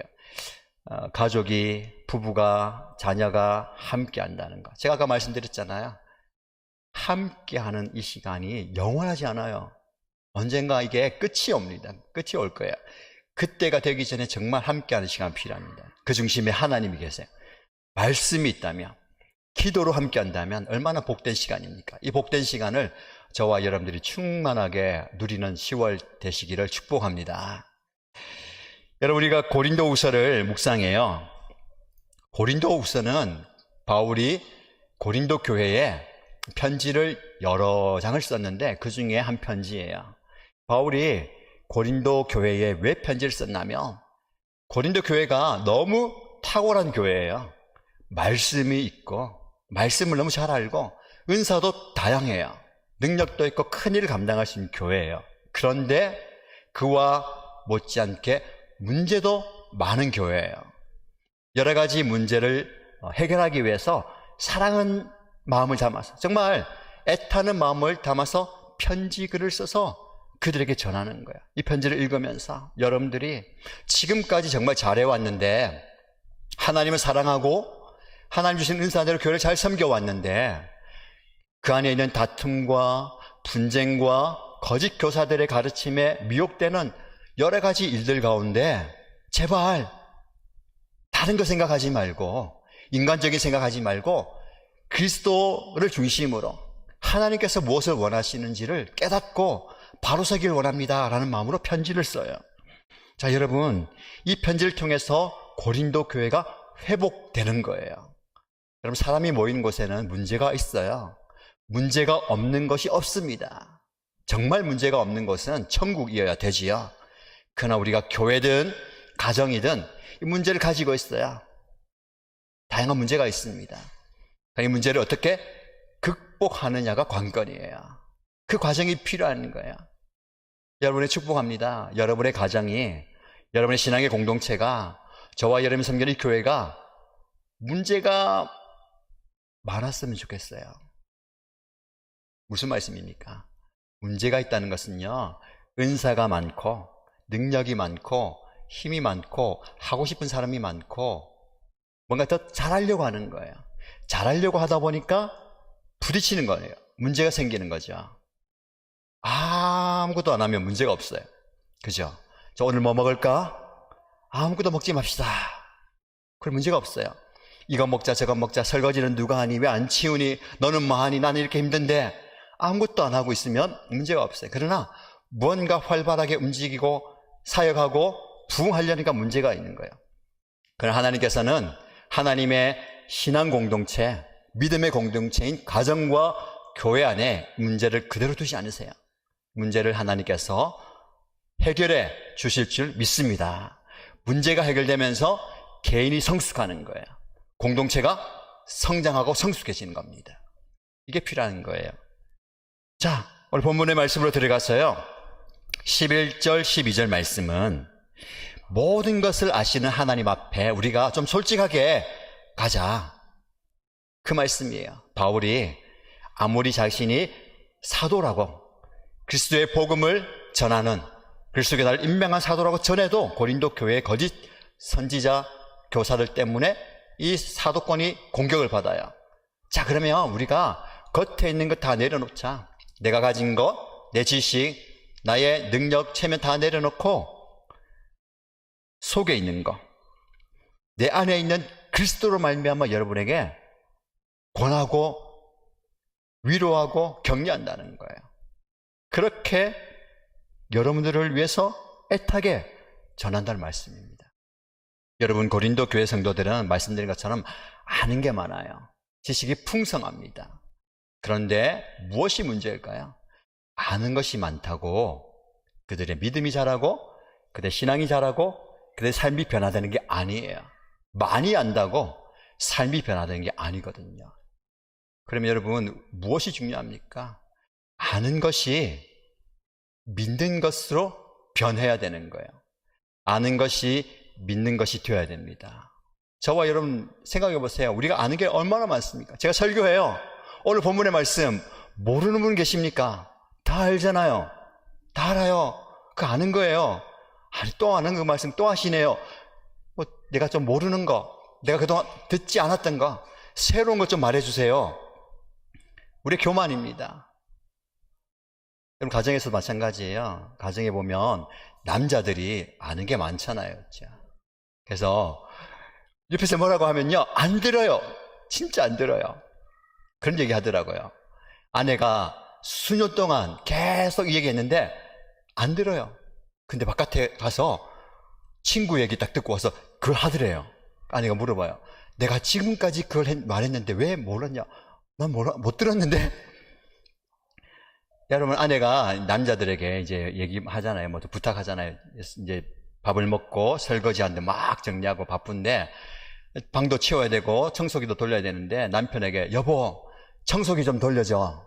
가족이, 부부가, 자녀가 함께한다는 것. 제가 아까 말씀드렸잖아요. 함께하는 이 시간이 영원하지 않아요. 언젠가 이게 끝이 옵니다. 끝이 올 거예요. 그때가 되기 전에 정말 함께하는 시간 필요합니다. 그 중심에 하나님이 계세요. 말씀이 있다면, 기도로 함께한다면 얼마나 복된 시간입니까? 이 복된 시간을 저와 여러분들이 충만하게 누리는 10월 되시기를 축복합니다. 여러분, 우리가 고린도후서를 묵상해요. 고린도후서는 바울이 고린도 교회에 편지를 여러 장을 썼는데 그 중에 한 편지예요. 바울이 고린도 교회에 왜 편지를 썼냐면, 고린도 교회가 너무 탁월한 교회예요. 말씀이 있고, 말씀을 너무 잘 알고, 은사도 다양해요. 능력도 있고 큰 일을 감당할 수 있는 교회예요. 그런데 그와 못지않게 문제도 많은 교회예요. 여러 가지 문제를 해결하기 위해서 사랑하는 마음을 담아서, 정말 애타는 마음을 담아서 편지 글을 써서 그들에게 전하는 거예요. 이 편지를 읽으면서 여러분들이 지금까지 정말 잘해왔는데, 하나님을 사랑하고 하나님 주신 은사대로 교회를 잘 섬겨왔는데, 그 안에 있는 다툼과 분쟁과 거짓 교사들의 가르침에 미혹되는 여러 가지 일들 가운데 제발 다른 거 생각하지 말고, 인간적인 생각하지 말고 그리스도를 중심으로 하나님께서 무엇을 원하시는지를 깨닫고 바로 서길 원합니다 라는 마음으로 편지를 써요. 자, 여러분, 이 편지를 통해서 고린도 교회가 회복되는 거예요. 여러분, 사람이 모이는 곳에는 문제가 있어요. 문제가 없는 것이 없습니다. 정말 문제가 없는 곳은 천국이어야 되지요. 그러나 우리가 교회든 가정이든 이 문제를 가지고 있어요. 다양한 문제가 있습니다. 이 문제를 어떻게 극복하느냐가 관건이에요. 그 과정이 필요한 거예요. 여러분의 축복합니다. 여러분의 가정이, 여러분의 신앙의 공동체가, 저와 여러분이 섬기는 이 교회가 문제가 많았으면 좋겠어요. 무슨 말씀입니까? 문제가 있다는 것은요, 은사가 많고 능력이 많고 힘이 많고 하고 싶은 사람이 많고 뭔가 더 잘하려고 하는 거예요. 잘하려고 하다 보니까 부딪히는 거예요. 문제가 생기는 거죠. 아무것도 안 하면 문제가 없어요. 그죠? 저 오늘 뭐 먹을까? 아무것도 먹지 맙시다. 그럼 문제가 없어요. 이거 먹자 저거 먹자, 설거지는 누가 하니, 왜 안 치우니, 너는 뭐 하니, 나는 이렇게 힘든데, 아무것도 안 하고 있으면 문제가 없어요. 그러나 무언가 활발하게 움직이고 사역하고 부흥하려니까 문제가 있는 거예요. 그러나 하나님께서는 하나님의 신앙 공동체, 믿음의 공동체인 가정과 교회 안에 문제를 그대로 두지 않으세요. 문제를 하나님께서 해결해 주실 줄 믿습니다. 문제가 해결되면서 개인이 성숙하는 거예요. 공동체가 성장하고 성숙해지는 겁니다. 이게 필요한 거예요. 자, 오늘 본문의 말씀으로 들어가서요. 11절, 12절 말씀은 모든 것을 아시는 하나님 앞에 우리가 좀 솔직하게 가자. 그 말씀이에요. 바울이 아무리 자신이 사도라고 그리스도의 복음을 전하는 그리스도의 날 임명한 사도라고 전해도 고린도 교회의 거짓 선지자 교사들 때문에 이 사도권이 공격을 받아요. 자, 그러면 우리가 겉에 있는 것 다 내려놓자. 내가 가진 것, 내 지식, 나의 능력, 체면 다 내려놓고 속에 있는 것, 내 안에 있는 그리스도로 말미암아 여러분에게 권하고 위로하고 격려한다는 거예요. 그렇게 여러분들을 위해서 애타게 전한다는 말씀입니다. 여러분, 고린도 교회 성도들은 말씀드린 것처럼 아는 게 많아요. 지식이 풍성합니다. 그런데 무엇이 문제일까요? 아는 것이 많다고 그들의 믿음이 자라고 그들의 신앙이 자라고 그들의 삶이 변화되는 게 아니에요. 많이 안다고 삶이 변화되는 게 아니거든요. 그러면 여러분, 무엇이 중요합니까? 아는 것이 믿는 것으로 변해야 되는 거예요. 아는 것이 믿는 것이 되어야 됩니다. 저와 여러분 생각해 보세요. 우리가 아는 게 얼마나 많습니까? 제가 설교해요. 오늘 본문의 말씀 모르는 분 계십니까? 다 알잖아요. 다 알아요. 그 아는 거예요. 아니, 또 아는 그 말씀 또 하시네요. 뭐 내가 좀 모르는 거, 내가 그동안 듣지 않았던 거, 새로운 것 좀 말해주세요. 우리 교만입니다. 여러분, 가정에서도 마찬가지예요. 가정에 보면 남자들이 아는 게 많잖아요. 그렇죠? 그래서 옆에서 뭐라고 하면요, 안 들어요. 진짜 안 들어요. 그런 얘기 하더라고요. 아내가 수년 동안 계속 이 얘기 했는데 안 들어요. 근데 바깥에 가서 친구 얘기 딱 듣고 와서 그걸 하더래요. 아내가 물어봐요. 내가 지금까지 그걸 말했는데 왜 몰랐냐? 난 못 들었는데? 여러분, 아내가 남자들에게 이제 얘기하잖아요. 뭐 부탁하잖아요. 이제 밥을 먹고 설거지하는데 막 정리하고 바쁜데 방도 치워야 되고 청소기도 돌려야 되는데 남편에게 여보, 청소기 좀 돌려줘.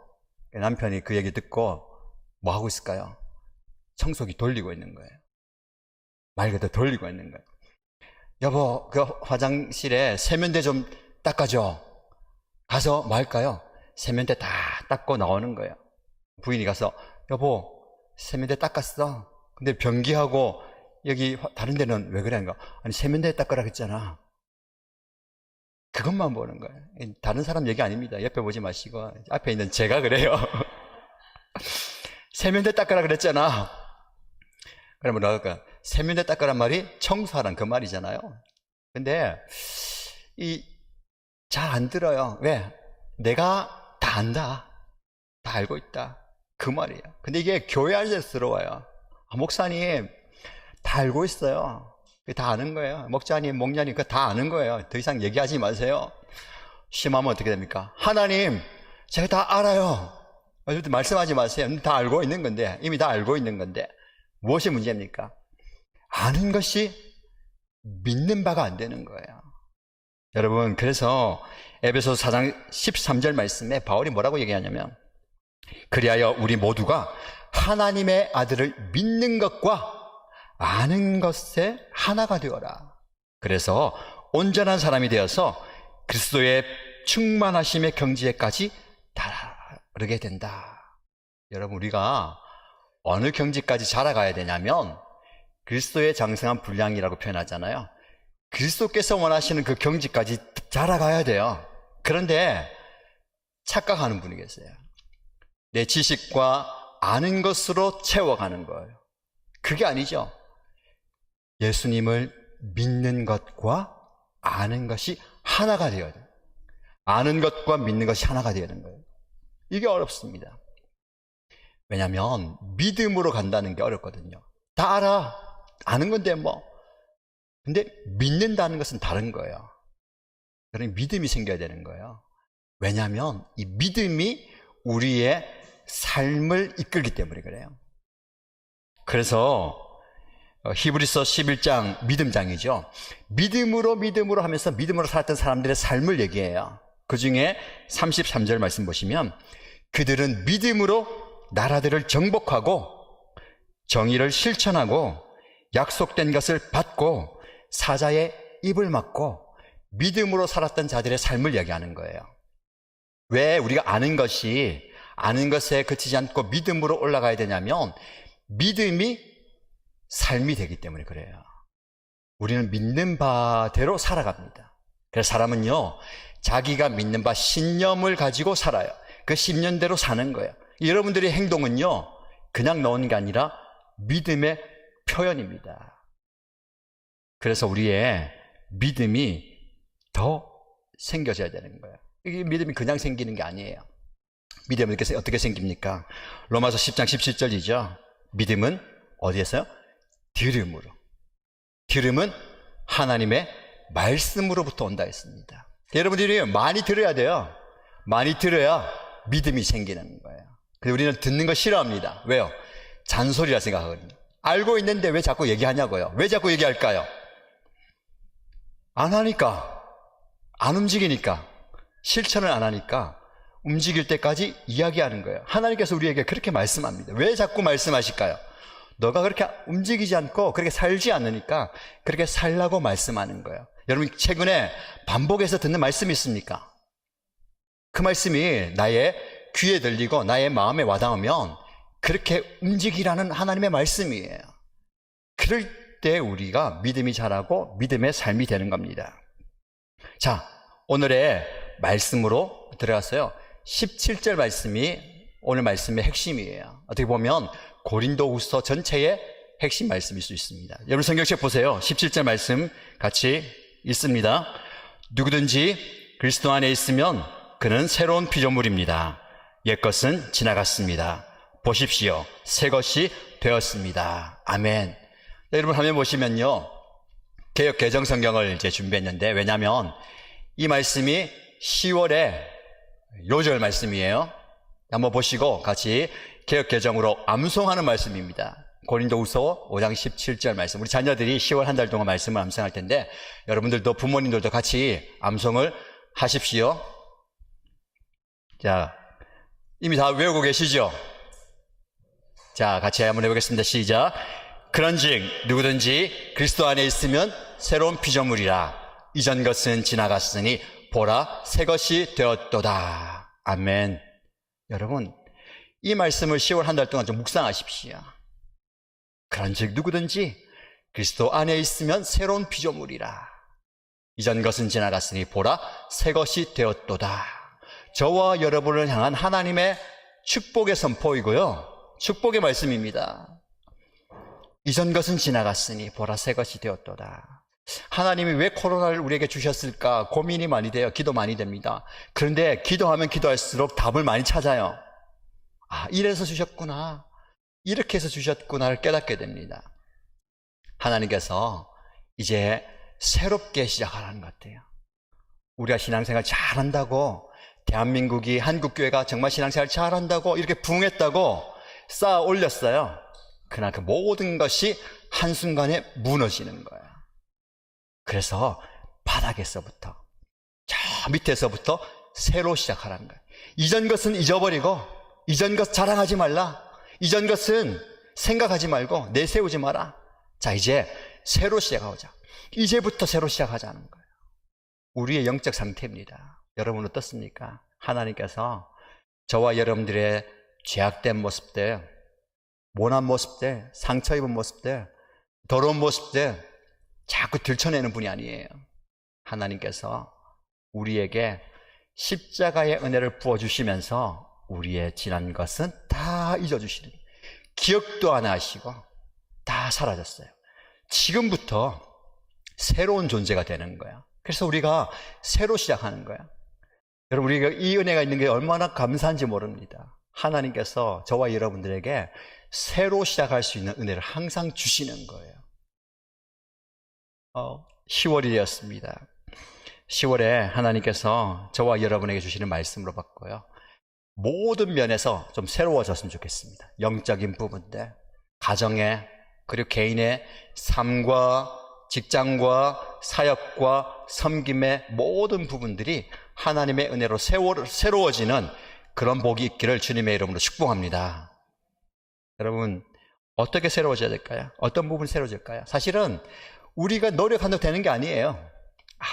남편이 그 얘기 듣고 뭐 하고 있을까요? 청소기 돌리고 있는 거예요. 말 그대로 돌리고 있는 거예요. 여보, 그 화장실에 세면대 좀 닦아줘. 가서 뭐 할까요? 세면대 다 닦고 나오는 거예요. 부인이 가서 여보, 세면대 닦았어. 근데 변기하고 여기 다른 데는 왜 그래? 하는 거. 아니, 세면대 닦으라 했잖아. 그것만 보는 거예요. 다른 사람 얘기 아닙니다. 옆에 보지 마시고 앞에 있는 제가 그래요. 세면대 닦으라 그랬잖아. 그러면 뭐라고 할까? 세면대 닦으란 말이 청소하란 그 말이잖아요. 근데 잘 안 들어요. 왜? 내가 다 안다. 다 알고 있다. 그 말이에요. 근데 이게 교회 안에서스러워요. 목사님 다 알고 있어요. 다 아는 거예요. 목자님, 목자님 그거 다 아는 거예요. 더 이상 얘기하지 마세요. 심하면 어떻게 됩니까? 하나님, 제가 다 알아요. 말씀하지 마세요. 다 알고 있는 건데, 이미 다 알고 있는 건데 무엇이 문제입니까? 아는 것이 믿는 바가 안 되는 거예요. 여러분, 그래서 에베소서 4장 13절 말씀에 바울이 뭐라고 얘기하냐면 그리하여 우리 모두가 하나님의 아들을 믿는 것과 아는 것에 하나가 되어라. 그래서 온전한 사람이 되어서 그리스도의 충만하심의 경지에까지 다르게 된다. 여러분, 우리가 어느 경지까지 자라가야 되냐면 그리스도의 장성한 분량이라고 표현하잖아요. 그리스도께서 원하시는 그 경지까지 자라가야 돼요. 그런데 착각하는 분이 계세요. 내 지식과 아는 것으로 채워가는 거예요. 그게 아니죠. 예수님을 믿는 것과 아는 것이 하나가 되어야 돼요. 아는 것과 믿는 것이 하나가 되는 거예요. 이게 어렵습니다. 왜냐하면 믿음으로 간다는 게 어렵거든요. 다 알아. 아는 건데 뭐. 근데 믿는다는 것은 다른 거예요. 그러니 믿음이 생겨야 되는 거예요. 왜냐하면 이 믿음이 우리의 삶을 이끌기 때문에 그래요. 그래서 히브리서 11장 믿음장이죠. 믿음으로 하면서 믿음으로 살았던 사람들의 삶을 얘기해요. 그 중에 33절 말씀 보시면 그들은 믿음으로 나라들을 정복하고 정의를 실천하고 약속된 것을 받고 사자의 입을 막고 믿음으로 살았던 자들의 삶을 얘기하는 거예요. 왜 우리가 아는 것에 그치지 않고 믿음으로 올라가야 되냐면 믿음이 삶이 되기 때문에 그래요. 우리는 믿는 바대로 살아갑니다. 그래서 사람은요, 자기가 믿는 바 신념을 가지고 살아요. 그 신념대로 사는 거예요. 여러분들의 행동은요, 그냥 나오는 게 아니라 믿음의 표현입니다. 그래서 우리의 믿음이 더 생겨져야 되는 거예요. 이 믿음이 그냥 생기는 게 아니에요. 믿음은 어떻게 생깁니까? 로마서 10장 17절이죠. 믿음은 어디에서요? 들음으로. 들음은 하나님의 말씀으로부터 온다 했습니다. 여러분들이 많이 들어야 돼요. 많이 들어야 믿음이 생기는 거예요. 근데 우리는 듣는 거 싫어합니다. 왜요? 잔소리라 생각하거든요. 알고 있는데 왜 자꾸 얘기하냐고요. 왜 자꾸 얘기할까요? 안 하니까, 안 움직이니까, 실천을 안 하니까 움직일 때까지 이야기하는 거예요. 하나님께서 우리에게 그렇게 말씀합니다. 왜 자꾸 말씀하실까요? 너가 그렇게 움직이지 않고 그렇게 살지 않으니까 그렇게 살라고 말씀하는 거예요. 여러분 최근에 반복해서 듣는 말씀이 있습니까? 그 말씀이 나의 귀에 들리고 나의 마음에 와닿으면 그렇게 움직이라는 하나님의 말씀이에요. 그럴 때 우리가 믿음이 자라고 믿음의 삶이 되는 겁니다. 자, 오늘의 말씀으로 들어갔어요. 17절 말씀이 오늘 말씀의 핵심이에요. 어떻게 보면 고린도후서 전체의 핵심 말씀일 수 있습니다. 여러분 성경책 보세요. 17절 말씀 같이 읽습니다. 누구든지 그리스도 안에 있으면 그는 새로운 피조물입니다. 옛것은 지나갔습니다. 보십시오. 새 것이 되었습니다. 아멘. 여러분 화면 보시면요, 개역 개정 성경을 이제 준비했는데, 왜냐하면 이 말씀이 10월의 요절 말씀이에요. 한번 보시고 같이 개역 개정으로 암송하는 말씀입니다. 고린도후서 5장 17절 말씀. 우리 자녀들이 10월 한 달 동안 말씀을 암송할 텐데 여러분들도 부모님들도 같이 암송을 하십시오. 자, 이미 다 외우고 계시죠? 자, 같이 한번 해보겠습니다. 시작. 그런즉 누구든지 그리스도 안에 있으면 새로운 피조물이라. 이전 것은 지나갔으니 보라 새 것이 되었도다. 아멘. 여러분 이 말씀을 10월 한 달 동안 좀 묵상하십시오. 그런즉 누구든지 그리스도 안에 있으면 새로운 피조물이라. 이전 것은 지나갔으니 보라 새 것이 되었도다. 저와 여러분을 향한 하나님의 축복의 선포이고요, 축복의 말씀입니다. 이전 것은 지나갔으니 보라 새 것이 되었도다. 하나님이 왜 코로나를 우리에게 주셨을까 고민이 많이 돼요. 기도 많이 됩니다. 그런데 기도하면 기도할수록 답을 많이 찾아요. 아, 이래서 주셨구나, 이렇게 해서 주셨구나를 깨닫게 됩니다. 하나님께서 이제 새롭게 시작하라는 것 같아요. 우리가 신앙생활 잘한다고, 대한민국이 한국교회가 정말 신앙생활 잘한다고 이렇게 부흥했다고 쌓아 올렸어요. 그러나 그 모든 것이 한순간에 무너지는 거예요. 그래서 바닥에서부터, 저 밑에서부터 새로 시작하라는 거예요. 이전 것은 잊어버리고, 이전 것 자랑하지 말라. 이전 것은 생각하지 말고 내세우지 마라. 자, 이제 새로 시작하자. 이제부터 새로 시작하자는 거예요. 우리의 영적 상태입니다. 여러분 어떻습니까? 하나님께서 저와 여러분들의 죄악된 모습들, 모난 모습들, 상처 입은 모습들, 더러운 모습들 자꾸 들춰내는 분이 아니에요. 하나님께서 우리에게 십자가의 은혜를 부어주시면서 우리의 지난 것은 다 잊어주시는, 기억도 안 하시고 다 사라졌어요. 지금부터 새로운 존재가 되는 거야. 그래서 우리가 새로 시작하는 거야. 여러분, 우리가 이 은혜가 있는 게 얼마나 감사한지 모릅니다. 하나님께서 저와 여러분들에게 새로 시작할 수 있는 은혜를 항상 주시는 거예요. 10월이었습니다. 10월에 하나님께서 저와 여러분에게 주시는 말씀으로 봤고요. 모든 면에서 좀 새로워졌으면 좋겠습니다. 영적인 부분들, 가정에, 그리고 개인의 삶과 직장과 사역과 섬김의 모든 부분들이 하나님의 은혜로 새로워지는 그런 복이 있기를 주님의 이름으로 축복합니다. 여러분, 어떻게 새로워져야 될까요? 어떤 부분이 새로워질까요? 사실은 우리가 노력한다고 되는 게 아니에요.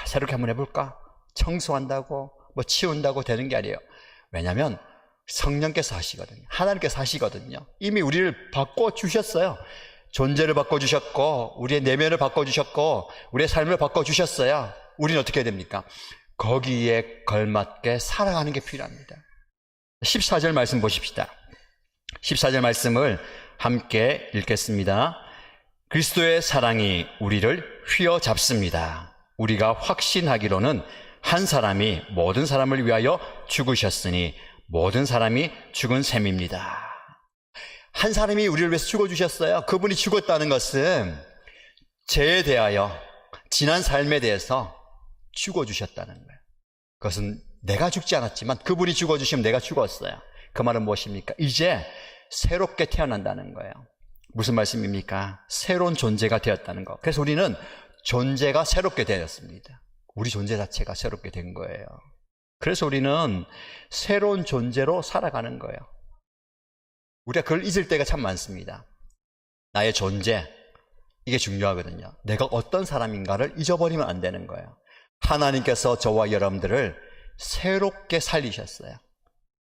새롭게 한번 해볼까? 청소한다고, 치운다고 되는 게 아니에요. 왜냐하면 성령께서 하시거든요. 하나님께서 하시거든요. 이미 우리를 바꿔주셨어요. 존재를 바꿔주셨고, 우리의 내면을 바꿔주셨고, 우리의 삶을 바꿔주셨어요. 우리는 어떻게 해야 됩니까? 거기에 걸맞게 살아가는 게 필요합니다. 14절 말씀 보십시다. 14절 말씀을 함께 읽겠습니다. 그리스도의 사랑이 우리를 휘어잡습니다. 우리가 확신하기로는 한 사람이 모든 사람을 위하여 죽으셨으니 모든 사람이 죽은 셈입니다. 한 사람이 우리를 위해서 죽어주셨어요. 그분이 죽었다는 것은 죄에 대하여, 지난 삶에 대해서 죽어주셨다는 거예요. 그것은 내가 죽지 않았지만 그분이 죽어주시면 내가 죽었어요. 그 말은 무엇입니까? 이제 새롭게 태어난다는 거예요. 무슨 말씀입니까? 새로운 존재가 되었다는 거. 그래서 우리는 존재가 새롭게 되었습니다. 우리 존재 자체가 새롭게 된 거예요. 그래서 우리는 새로운 존재로 살아가는 거예요. 우리가 그걸 잊을 때가 참 많습니다. 나의 존재, 이게 중요하거든요. 내가 어떤 사람인가를 잊어버리면 안 되는 거예요. 하나님께서 저와 여러분들을 새롭게 살리셨어요.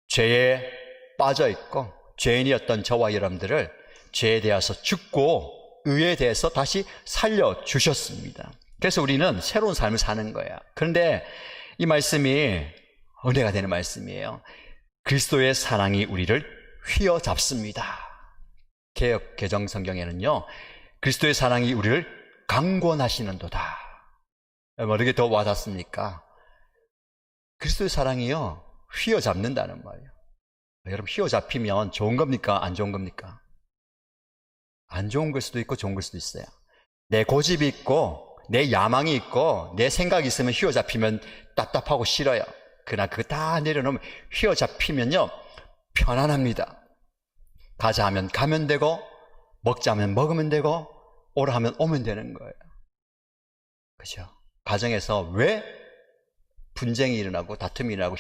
죄에 빠져 있고 죄인이었던 저와 여러분들을 죄에 대해서 죽고 의에 대해서 다시 살려주셨습니다. 그래서 우리는 새로운 삶을 사는 거예요. 그런데 이 말씀이 은혜가 되는 말씀이에요. 그리스도의 사랑이 우리를 휘어잡습니다. 개역 개정 성경에는요, 그리스도의 사랑이 우리를 강권하시는도다. 어떻게 더 와닿습니까? 그리스도의 사랑이요, 휘어잡는다는 말이에요. 여러분, 휘어잡히면 좋은 겁니까? 안 좋은 겁니까? 안 좋은 걸 수도 있고 좋은 걸 수도 있어요. 내 고집이 있고 내 야망이 있고 내 생각이 있으면 휘어잡히면 답답하고 싫어요. 그러나 그거 다 내려놓으면 휘어잡히면요, 편안합니다. 가자 하면 가면 되고, 먹자 하면 먹으면 되고, 오라 하면 오면 되는 거예요. 그죠? 가정에서 왜 분쟁이 일어나고 다툼이 일어나고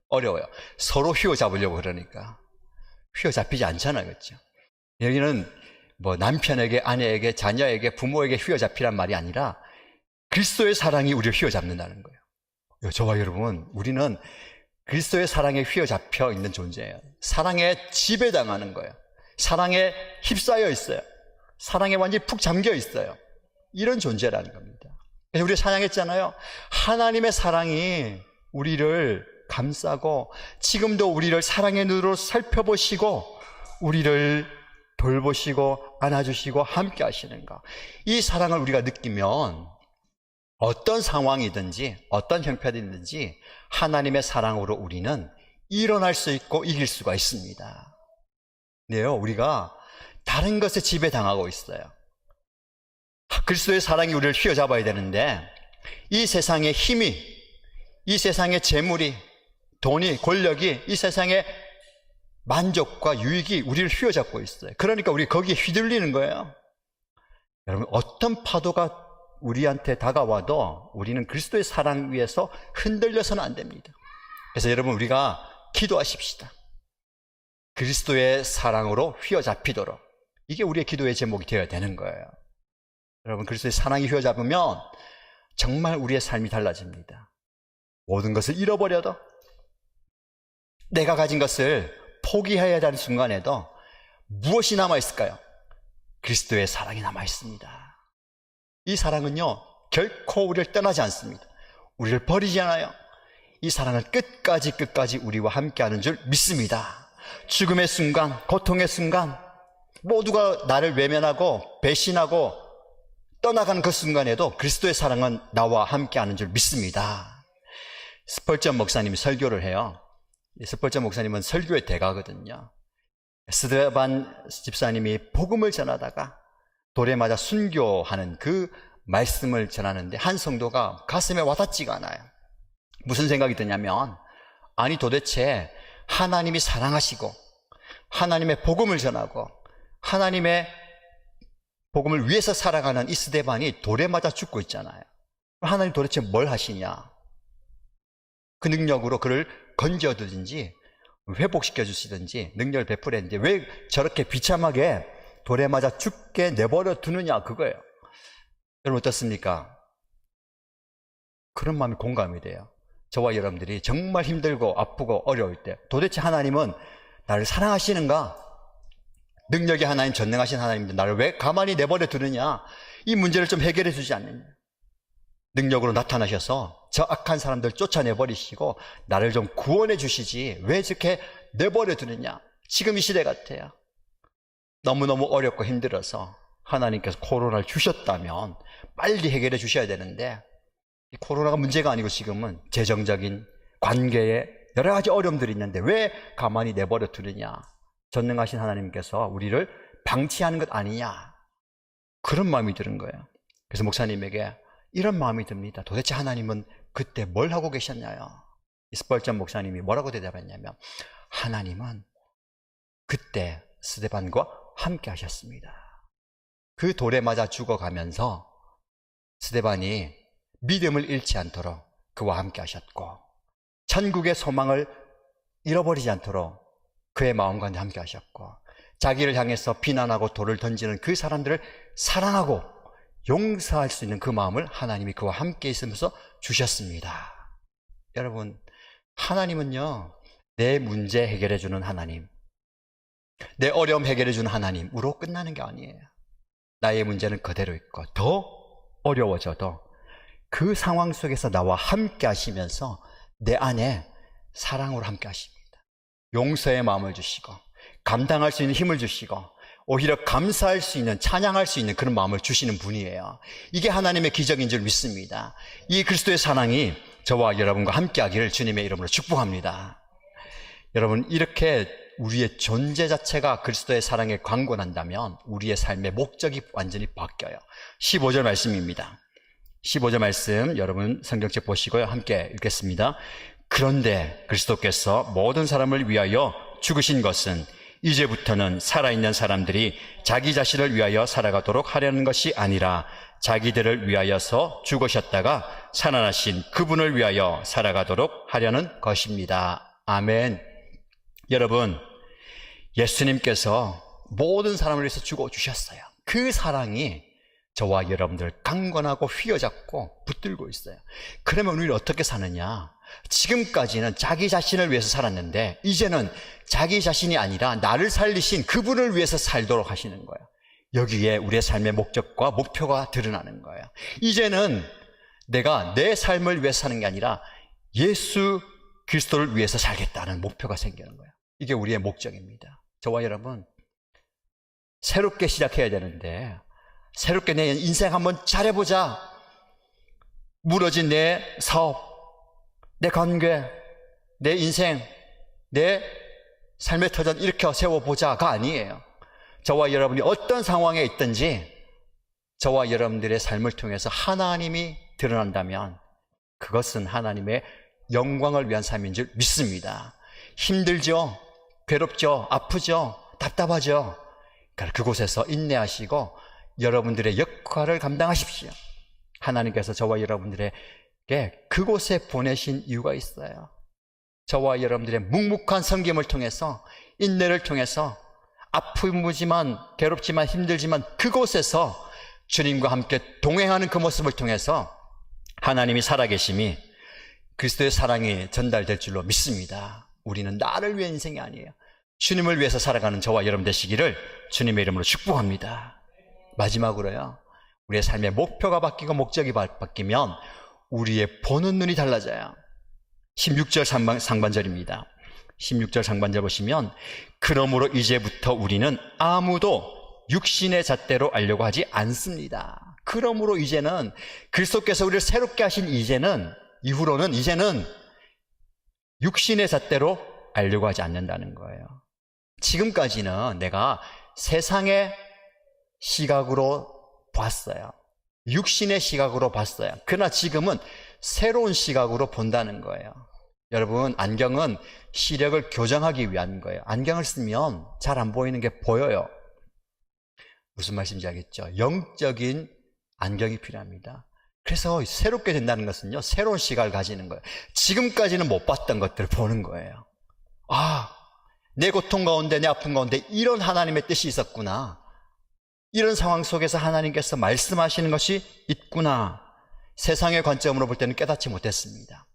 어려워요? 서로 휘어잡으려고 그러니까. 휘어잡히지 않잖아요. 그렇죠? 여기는 남편에게, 아내에게, 자녀에게, 부모에게 휘어잡히란 말이 아니라 그리스도의 사랑이 우리를 휘어잡는다는 거예요. 저와 여러분, 우리는 그리스도의 사랑에 휘어잡혀 있는 존재예요. 사랑에 지배당하는 거예요. 사랑에 휩싸여 있어요. 사랑에 완전히 푹 잠겨 있어요. 이런 존재라는 겁니다. 그래서 우리가 찬양했잖아요. 하나님의 사랑이 우리를 감싸고 지금도 우리를 사랑의 눈으로 살펴보시고 우리를 돌보시고 안아주시고 함께 하시는가. 이 사랑을 우리가 느끼면 어떤 상황이든지 어떤 형편이든지 하나님의 사랑으로 우리는 일어날 수 있고 이길 수가 있습니다. 네요, 우리가 다른 것에 지배당하고 있어요. 그리스도의 사랑이 우리를 휘어잡아야 되는데 이 세상의 힘이, 이 세상의 재물이, 돈이, 권력이, 이 세상의 만족과 유익이 우리를 휘어잡고 있어요. 그러니까 우리 거기에 휘둘리는 거예요. 여러분, 어떤 파도가 우리한테 다가와도 우리는 그리스도의 사랑 위에서 흔들려서는 안 됩니다. 그래서 여러분, 우리가 기도하십시다. 그리스도의 사랑으로 휘어잡히도록. 이게 우리의 기도의 제목이 되어야 되는 거예요. 여러분, 그리스도의 사랑이 휘어잡으면 정말 우리의 삶이 달라집니다. 모든 것을 잃어버려도, 내가 가진 것을 포기해야 하는 순간에도 무엇이 남아있을까요? 그리스도의 사랑이 남아있습니다. 이 사랑은요, 결코 우리를 떠나지 않습니다. 우리를 버리지 않아요. 이 사랑은 끝까지 우리와 함께하는 줄 믿습니다. 죽음의 순간, 고통의 순간, 모두가 나를 외면하고 배신하고 떠나가는 그 순간에도 그리스도의 사랑은 나와 함께하는 줄 믿습니다. 스펄전 목사님이 설교를 해요. 스펄전 목사님은 설교의 대가거든요. 스데반 집사님이 복음을 전하다가 돌에 맞아 순교하는 그 말씀을 전하는데 한 성도가 가슴에 와닿지가 않아요. 무슨 생각이 드냐면, 아니 도대체 하나님이 사랑하시고 하나님의 복음을 전하고 하나님의 복음을 위해서 살아가는 이 스데반이 돌에 맞아 죽고 있잖아요. 하나님 도대체 뭘 하시냐? 그 능력으로 그를 건져주든지 회복시켜 주시든지 능력을 베풀었는데 왜 저렇게 비참하게 돌에 맞아 죽게 내버려 두느냐, 그거예요. 여러분 어떻습니까? 그런 마음이 공감이 돼요. 저와 여러분들이 정말 힘들고 아프고 어려울 때 도대체 하나님은 나를 사랑하시는가? 능력이 하나님, 전능하신 하나님인데 나를 왜 가만히 내버려 두느냐? 이 문제를 좀 해결해 주지 않느냐? 능력으로 나타나셔서 저 악한 사람들 쫓아내버리시고 나를 좀 구원해 주시지 왜 저렇게 내버려 두느냐? 지금 이 시대 같아요. 너무너무 어렵고 힘들어서 하나님께서 코로나를 주셨다면 빨리 해결해 주셔야 되는데, 이 코로나가 문제가 아니고 지금은 재정적인 관계에 여러 가지 어려움들이 있는데 왜 가만히 내버려 두느냐? 전능하신 하나님께서 우리를 방치하는 것 아니냐? 그런 마음이 드는 거예요. 그래서 목사님에게 이런 마음이 듭니다. 도대체 하나님은 그때 뭘 하고 계셨냐요? 스펄전 목사님이 뭐라고 대답했냐면, 하나님은 그때 스데반과 함께 하셨습니다. 그 돌에 맞아 죽어가면서 스데반이 믿음을 잃지 않도록 그와 함께 하셨고, 천국의 소망을 잃어버리지 않도록 그의 마음과 함께 하셨고, 자기를 향해서 비난하고 돌을 던지는 그 사람들을 사랑하고 용서할 수 있는 그 마음을 하나님이 그와 함께 있으면서 주셨습니다. 여러분, 하나님은요, 내 문제 해결해 주는 하나님, 내 어려움 해결해 주는 하나님으로 끝나는 게 아니에요. 나의 문제는 그대로 있고 더 어려워져도 그 상황 속에서 나와 함께 하시면서 내 안에 사랑으로 함께 하십니다. 용서의 마음을 주시고 감당할 수 있는 힘을 주시고 오히려 감사할 수 있는, 찬양할 수 있는 그런 마음을 주시는 분이에요. 이게 하나님의 기적인 줄 믿습니다. 이 그리스도의 사랑이 저와 여러분과 함께 하기를 주님의 이름으로 축복합니다. 여러분, 이렇게 우리의 존재 자체가 그리스도의 사랑에 광고난다면 우리의 삶의 목적이 완전히 바뀌어요. 15절 말씀입니다. 15절 말씀 여러분 성경책 보시고요. 함께 읽겠습니다. 그런데 그리스도께서 모든 사람을 위하여 죽으신 것은 이제부터는 살아있는 사람들이 자기 자신을 위하여 살아가도록 하려는 것이 아니라 자기들을 위하여서 죽으셨다가 살아나신 그분을 위하여 살아가도록 하려는 것입니다. 아멘. 여러분, 예수님께서 모든 사람을 위해서 죽어주셨어요. 그 사랑이 저와 여러분들을 강권하고 휘어잡고 붙들고 있어요. 그러면 우리는 어떻게 사느냐? 지금까지는 자기 자신을 위해서 살았는데 이제는 자기 자신이 아니라 나를 살리신 그분을 위해서 살도록 하시는 거예요. 여기에 우리의 삶의 목적과 목표가 드러나는 거예요. 이제는 내가 내 삶을 위해서 사는 게 아니라 예수 그리스도를 위해서 살겠다는 목표가 생기는 거예요. 이게 우리의 목적입니다. 저와 여러분, 새롭게 시작해야 되는데 새롭게 내 인생 한번 잘해보자. 무너진 내 사업, 내 관계, 내 인생, 내 삶의 터전 일으켜 세워보자가 아니에요. 저와 여러분이 어떤 상황에 있든지 저와 여러분들의 삶을 통해서 하나님이 드러난다면 그것은 하나님의 영광을 위한 삶인 줄 믿습니다. 힘들죠? 괴롭죠? 아프죠? 답답하죠? 그러니까 그곳에서 인내하시고 여러분들의 역할을 감당하십시오. 하나님께서 저와 여러분들에게 그곳에 보내신 이유가 있어요. 저와 여러분들의 묵묵한 섬김을 통해서, 인내를 통해서, 아프지만 괴롭지만 힘들지만 그곳에서 주님과 함께 동행하는 그 모습을 통해서 하나님이 살아계심이 그리스도의 사랑이 전달될 줄로 믿습니다. 우리는 나를 위한 인생이 아니에요. 주님을 위해서 살아가는 저와 여러분 되시기를 주님의 이름으로 축복합니다. 마지막으로요, 우리의 삶의 목표가 바뀌고 목적이 바뀌면 우리의 보는 눈이 달라져요. 16절 상반절입니다. 16절 상반절 보시면, 그러므로 이제부터 우리는 아무도 육신의 잣대로 알려고 하지 않습니다. 그러므로 이제는 그리스도께서 우리를 새롭게 하신 이후로는 육신의 잣대로 알려고 하지 않는다는 거예요. 지금까지는 내가 세상의 시각으로 봤어요. 육신의 시각으로 봤어요. 그러나 지금은 새로운 시각으로 본다는 거예요. 여러분, 안경은 시력을 교정하기 위한 거예요. 안경을 쓰면 잘 안 보이는 게 보여요. 무슨 말씀인지 알겠죠? 영적인 안경이 필요합니다. 그래서 새롭게 된다는 것은요, 새로운 시각을 가지는 거예요. 지금까지는 못 봤던 것들을 보는 거예요. 아, 내 고통 가운데, 내 아픔 가운데 이런 하나님의 뜻이 있었구나. 이런 상황 속에서 하나님께서 말씀하시는 것이 있구나. 세상의 관점으로 볼 때는 깨닫지 못했습니다.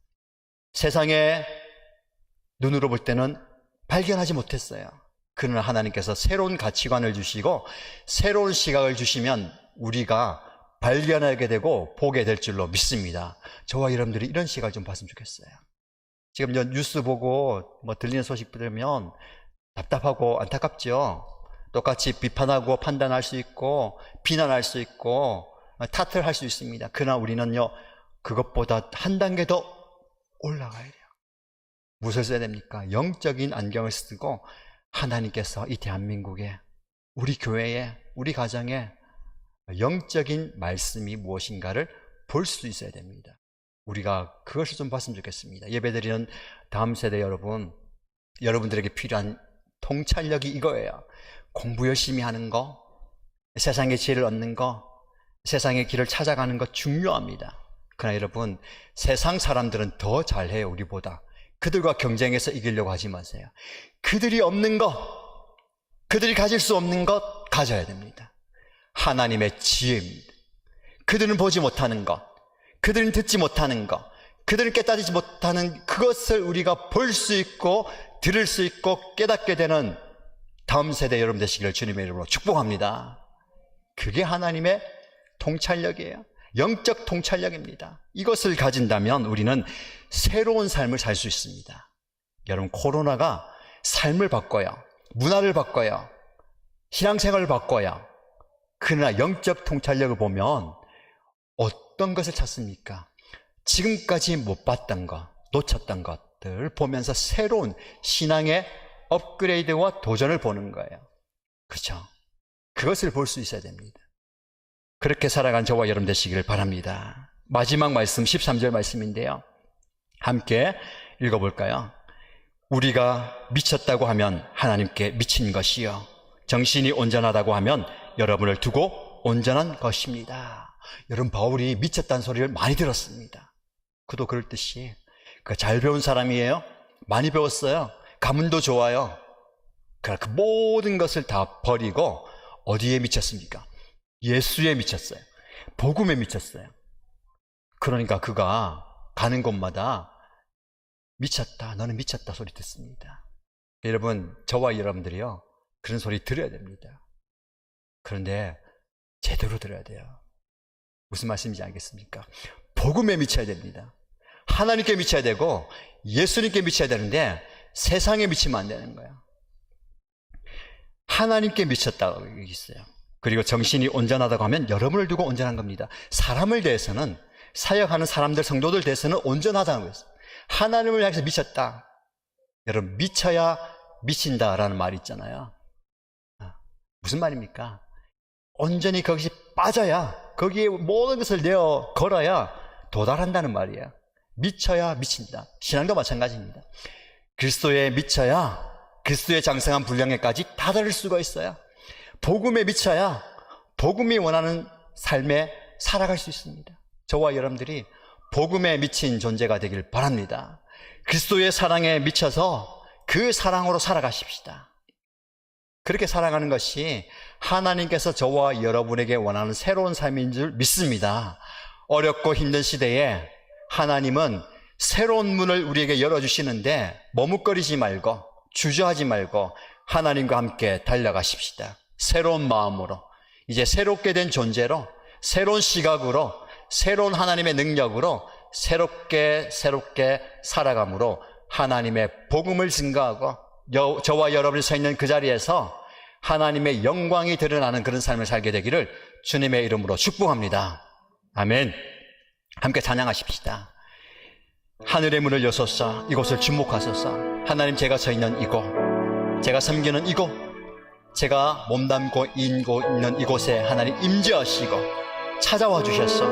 세상의 눈으로 볼 때는 발견하지 못했어요. 그러나 하나님께서 새로운 가치관을 주시고 새로운 시각을 주시면 우리가 발견하게 되고 보게 될 줄로 믿습니다. 저와 여러분들이 이런 시각을 좀 봤으면 좋겠어요. 지금 뉴스 보고 들리는 소식 들으면 답답하고 안타깝죠. 똑같이 비판하고 판단할 수 있고 비난할 수 있고 탓을 할 수 있습니다. 그러나 우리는요, 그것보다 한 단계 더 올라가야 돼요. 무엇을 써야 됩니까? 영적인 안경을 쓰고 하나님께서 이 대한민국에, 우리 교회에, 우리 가정에 영적인 말씀이 무엇인가를 볼 수 있어야 됩니다. 우리가 그것을 좀 봤으면 좋겠습니다. 예배드리는 다음 세대 여러분, 여러분들에게 필요한 통찰력이 이거예요. 공부 열심히 하는 거, 세상의 지혜를 얻는 거, 세상의 길을 찾아가는 거 중요합니다. 그러나 여러분, 세상 사람들은 더 잘해요, 우리보다. 그들과 경쟁해서 이기려고 하지 마세요. 그들이 없는 것, 그들이 가질 수 없는 것 가져야 됩니다. 하나님의 지혜입니다. 그들은 보지 못하는 것, 그들은 듣지 못하는 것, 그들은 깨닫지 못하는 그것을 우리가 볼 수 있고 들을 수 있고 깨닫게 되는 다음 세대 여러분 되시기를 주님의 이름으로 축복합니다. 그게 하나님의 통찰력이에요. 영적 통찰력입니다. 이것을 가진다면 우리는 새로운 삶을 살 수 있습니다. 여러분, 코로나가 삶을 바꿔요. 문화를 바꿔요. 신앙생활을 바꿔요. 그러나 영적 통찰력을 보면 어떤 것을 찾습니까? 지금까지 못 봤던 것, 놓쳤던 것들을 보면서 새로운 신앙의 업그레이드와 도전을 보는 거예요. 그렇죠? 그것을 볼 수 있어야 됩니다. 그렇게 살아간 저와 여러분 되시기를 바랍니다. 마지막 말씀 13절 말씀인데요, 함께 읽어볼까요? 우리가 미쳤다고 하면 하나님께 미친 것이요, 정신이 온전하다고 하면 여러분을 두고 온전한 것입니다. 여러분, 바울이 미쳤다는 소리를 많이 들었습니다. 그도 그럴 듯이 잘 배운 사람이에요. 많이 배웠어요. 가문도 좋아요. 그러나 그 모든 것을 다 버리고 어디에 미쳤습니까? 예수에 미쳤어요. 복음에 미쳤어요. 그러니까 그가 가는 곳마다 미쳤다, 너는 미쳤다 소리 듣습니다. 여러분, 저와 여러분들이요, 그런 소리 들어야 됩니다. 그런데 제대로 들어야 돼요. 무슨 말씀인지 알겠습니까? 복음에 미쳐야 됩니다. 하나님께 미쳐야 되고 예수님께 미쳐야 되는데 세상에 미치면 안 되는 거예요. 하나님께 미쳤다고 있어요. 그리고 정신이 온전하다고 하면 여러분을 두고 온전한 겁니다. 사람을 대해서는, 사역하는 사람들, 성도들 대해서는 온전하다는 거예요. 하나님을 향해서 미쳤다. 여러분, 미쳐야 미친다라는 말이 있잖아요. 무슨 말입니까? 온전히 거기서 빠져야, 거기에 모든 것을 내어 걸어야 도달한다는 말이에요. 미쳐야 미친다. 신앙도 마찬가지입니다. 그리스도에 미쳐야 그리스도의 장성한 분량에까지 다다를 수가 있어요. 복음에 미쳐야 복음이 원하는 삶에 살아갈 수 있습니다. 저와 여러분들이 복음에 미친 존재가 되길 바랍니다. 그리스도의 사랑에 미쳐서 그 사랑으로 살아가십시다. 그렇게 살아가는 것이 하나님께서 저와 여러분에게 원하는 새로운 삶인 줄 믿습니다. 어렵고 힘든 시대에 하나님은 새로운 문을 우리에게 열어주시는데 머뭇거리지 말고 주저하지 말고 하나님과 함께 달려가십시다. 새로운 마음으로, 이제 새롭게 된 존재로, 새로운 시각으로, 새로운 하나님의 능력으로 새롭게 살아감으로 하나님의 복음을 증거하고 저와 여러분이 서 있는 그 자리에서 하나님의 영광이 드러나는 그런 삶을 살게 되기를 주님의 이름으로 축복합니다. 아멘. 함께 찬양하십시다. 하늘의 문을 여소서, 이곳을 주목하소서. 하나님, 제가 서 있는 이곳, 제가 섬기는 이곳, 제가 몸담고 있는 이곳에 하나님 임재하시고 찾아와 주셔서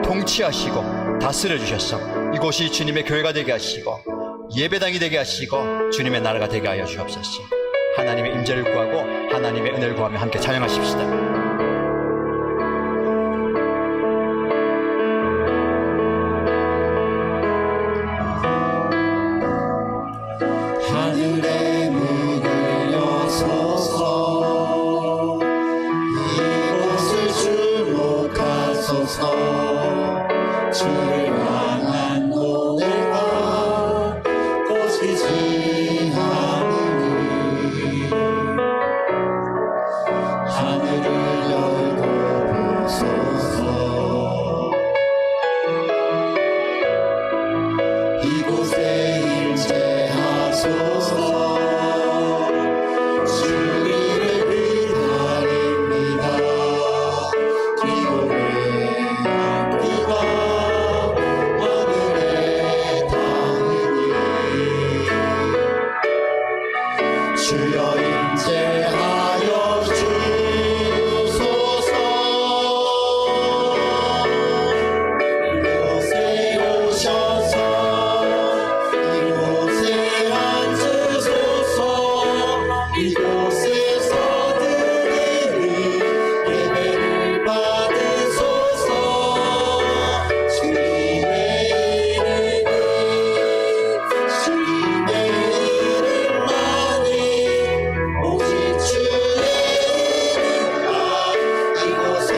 통치하시고 다스려 주셔서 이곳이 주님의 교회가 되게 하시고 예배당이 되게 하시고 주님의 나라가 되게 하여 주옵소서. 하나님의 임재를 구하고 하나님의 은혜를 구하며 함께 찬양하십시다. 하늘의 문을 여소서 이곳을 주목하소서 주를 향한 노래가 꺼지지 않으니 하늘을 열고 보소서 이곳에 임재하소서 주님을 기다립니다. 기도의 향기가 하늘에 닿으니 주여 임재하여 주소서. 이곳에 오셔서 이곳에 앉으소서. 이곳에서 드리는 예배를 받으소서. 주님의 이름만이 오직 주의 이름만 이곳에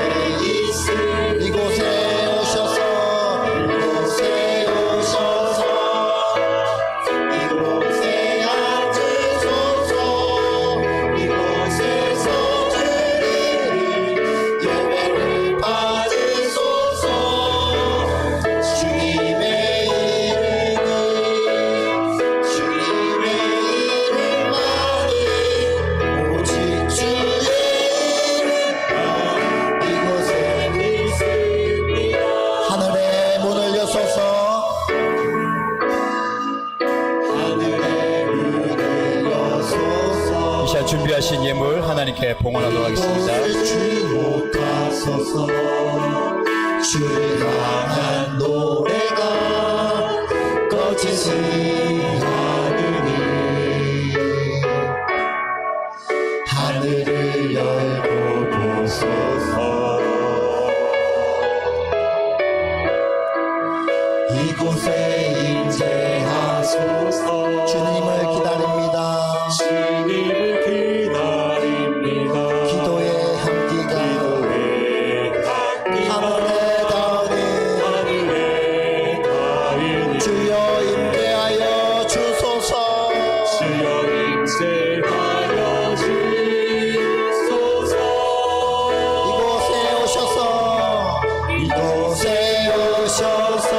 있으니 이곳에 오셔서 이곳에 오셔서 이곳에 앉으소서. 이곳에서 드리는 예배를 받으소서. 주님의 이름만이 오직 주의 이름만 이곳에 있습니다. 하늘의 문을 여소서. 하늘의 문을 여소서. 이 시간 준비하신 예물 하나님께 봉헌하도록 하겠습니다. 주목하소서. 주를 향한 노래가 꺼지지 않으니 하늘을 열고 보소서. 이곳에 임재하소서. 주님을 기다립니다. 주님을 기다립니다. 기도의 향기가 하늘에 닿으니 하늘에 닿으니 주여 임재하여 주소서. 주여 임재하여 주소서. 이곳에 오셔서 이곳에 오셔서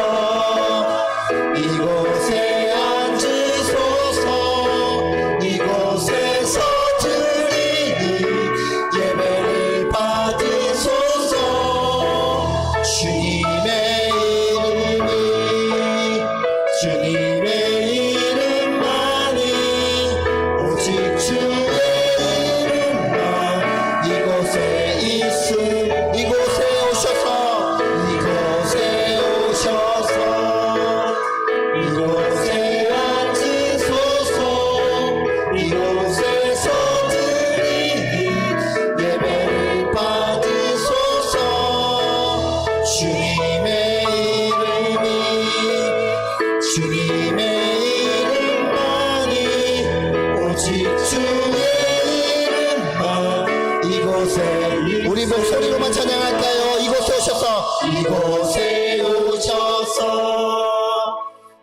이곳에 앉으소서. 이곳에서 드리는 예배를 받으소서. 주님의 이름만이 오직 주의 이름만 이곳에 있음. 이곳에 오셔서 이곳에 오셔서 이곳에 앉으소서. 이곳에서 드리는 예배를 받으소서. 주님의 이름만이 오직 주의 이름만 이곳에 우리 목소리로만 찬양할까요? 이곳에 오셔서 이곳에 오셔서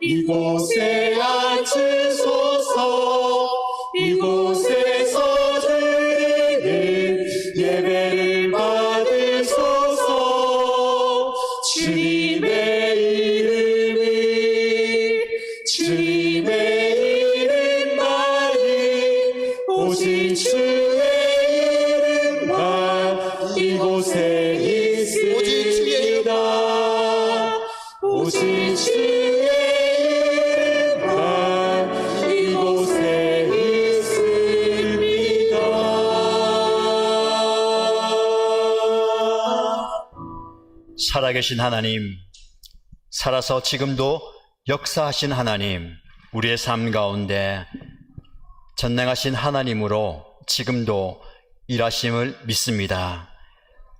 이곳에 앉으소서. 이곳에서 드리는 예배를 받으소서. 주님의 이름만이 오직 주의 이름만 이곳에 있습니다. 오직 주의 이름만 이곳에 살아계신 하나님, 살아서 지금도 역사하신 하나님, 우리의 삶 가운데 전능하신 하나님으로 지금도 일하심을 믿습니다.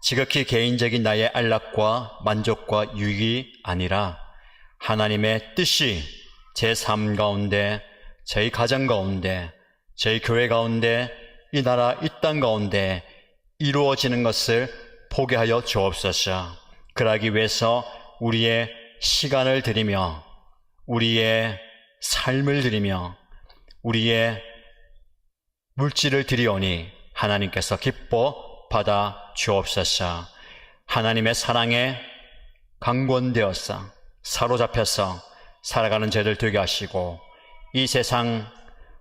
지극히 개인적인 나의 안락과 만족과 유익이 아니라 하나님의 뜻이 제 삶 가운데, 저희 가정 가운데, 저희 교회 가운데, 이 나라, 이 땅 가운데 이루어지는 것을 보게 하여 주옵소서. 그러기 위해서 우리의 시간을 드리며, 우리의 삶을 드리며, 우리의 물질을 드리오니 하나님께서 기뻐 받아 주옵소서. 하나님의 사랑에 강권되어서 사로잡혀서 살아가는 저희들 되게 하시고, 이 세상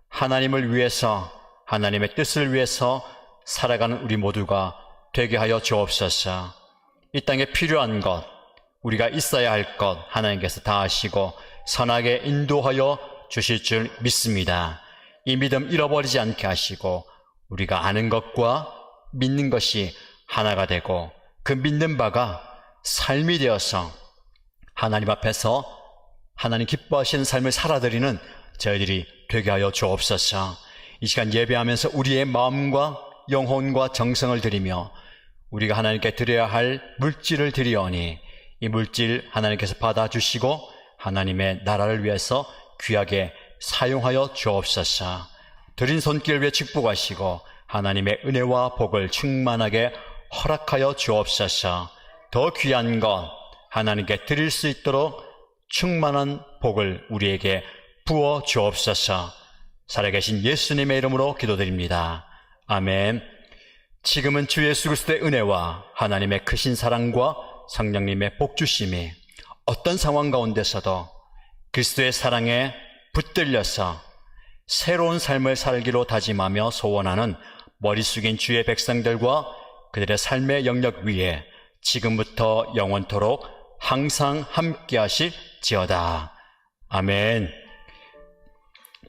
하나님을 위해서, 하나님의 뜻을 위해서 살아가는 우리 모두가 되게 하여 주옵소서. 이 땅에 필요한 것, 우리가 있어야 할 것 하나님께서 다 하시고 선하게 인도하여 주실 줄 믿습니다. 이 믿음 잃어버리지 않게 하시고 우리가 아는 것과 믿는 것이 하나가 되고 그 믿는 바가 삶이 되어서 하나님 앞에서 하나님 기뻐하시는 삶을 살아드리는 저희들이 되게 하여 주옵소서. 이 시간 예배하면서 우리의 마음과 영혼과 정성을 드리며 우리가 하나님께 드려야 할 물질을 드리오니 이 물질 하나님께서 받아주시고 하나님의 나라를 위해서 귀하게 사용하여 주옵소서. 드린 손길 위에 축복하시고 하나님의 은혜와 복을 충만하게 허락하여 주옵소서. 더 귀한 것 하나님께 드릴 수 있도록 충만한 복을 우리에게 부어 주옵소서. 살아계신 예수님의 이름으로 기도드립니다. 아멘. 지금은 주 예수 그리스도의 은혜와 하나님의 크신 사랑과 성령님의 복주심이 어떤 상황 가운데서도 그리스도의 사랑에 붙들려서 새로운 삶을 살기로 다짐하며 소원하는 머리 숙인 주의 백성들과 그들의 삶의 영역 위에 지금부터 영원토록 항상 함께 하실지어다. 아멘.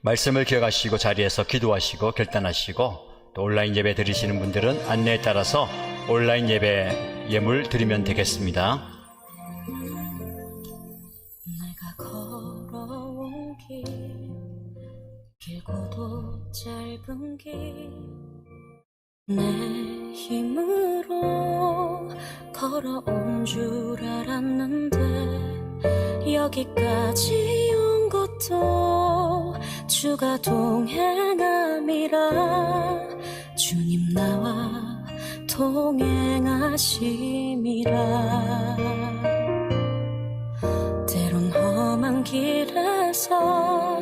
말씀을 기억하시고 자리에서 기도하시고 결단하시고 또 온라인 예배 드리시는 분들은 안내에 따라서 온라인 예배 예물 드리면 되겠습니다. 내가 걸어온 길 길고도 짧은 길 내 힘으로 걸어온 줄 알았는데 여기까지 온 것도 주가 동행함이라 주님 나와 동행하심이라. 때론 험한 길에서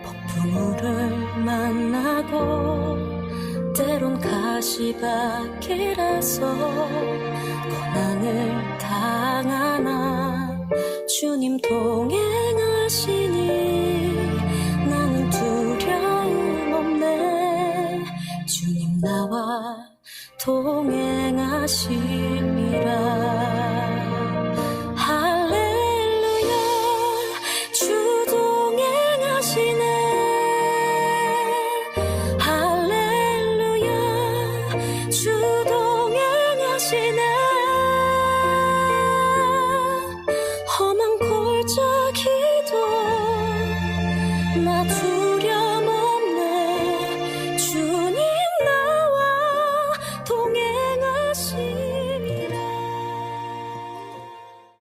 폭풍우를 만나고 때론 가시밭길에서 고난을 당하나 주님 동행하시니 나는 두려움 없네. 주님 나와 동행하심이라.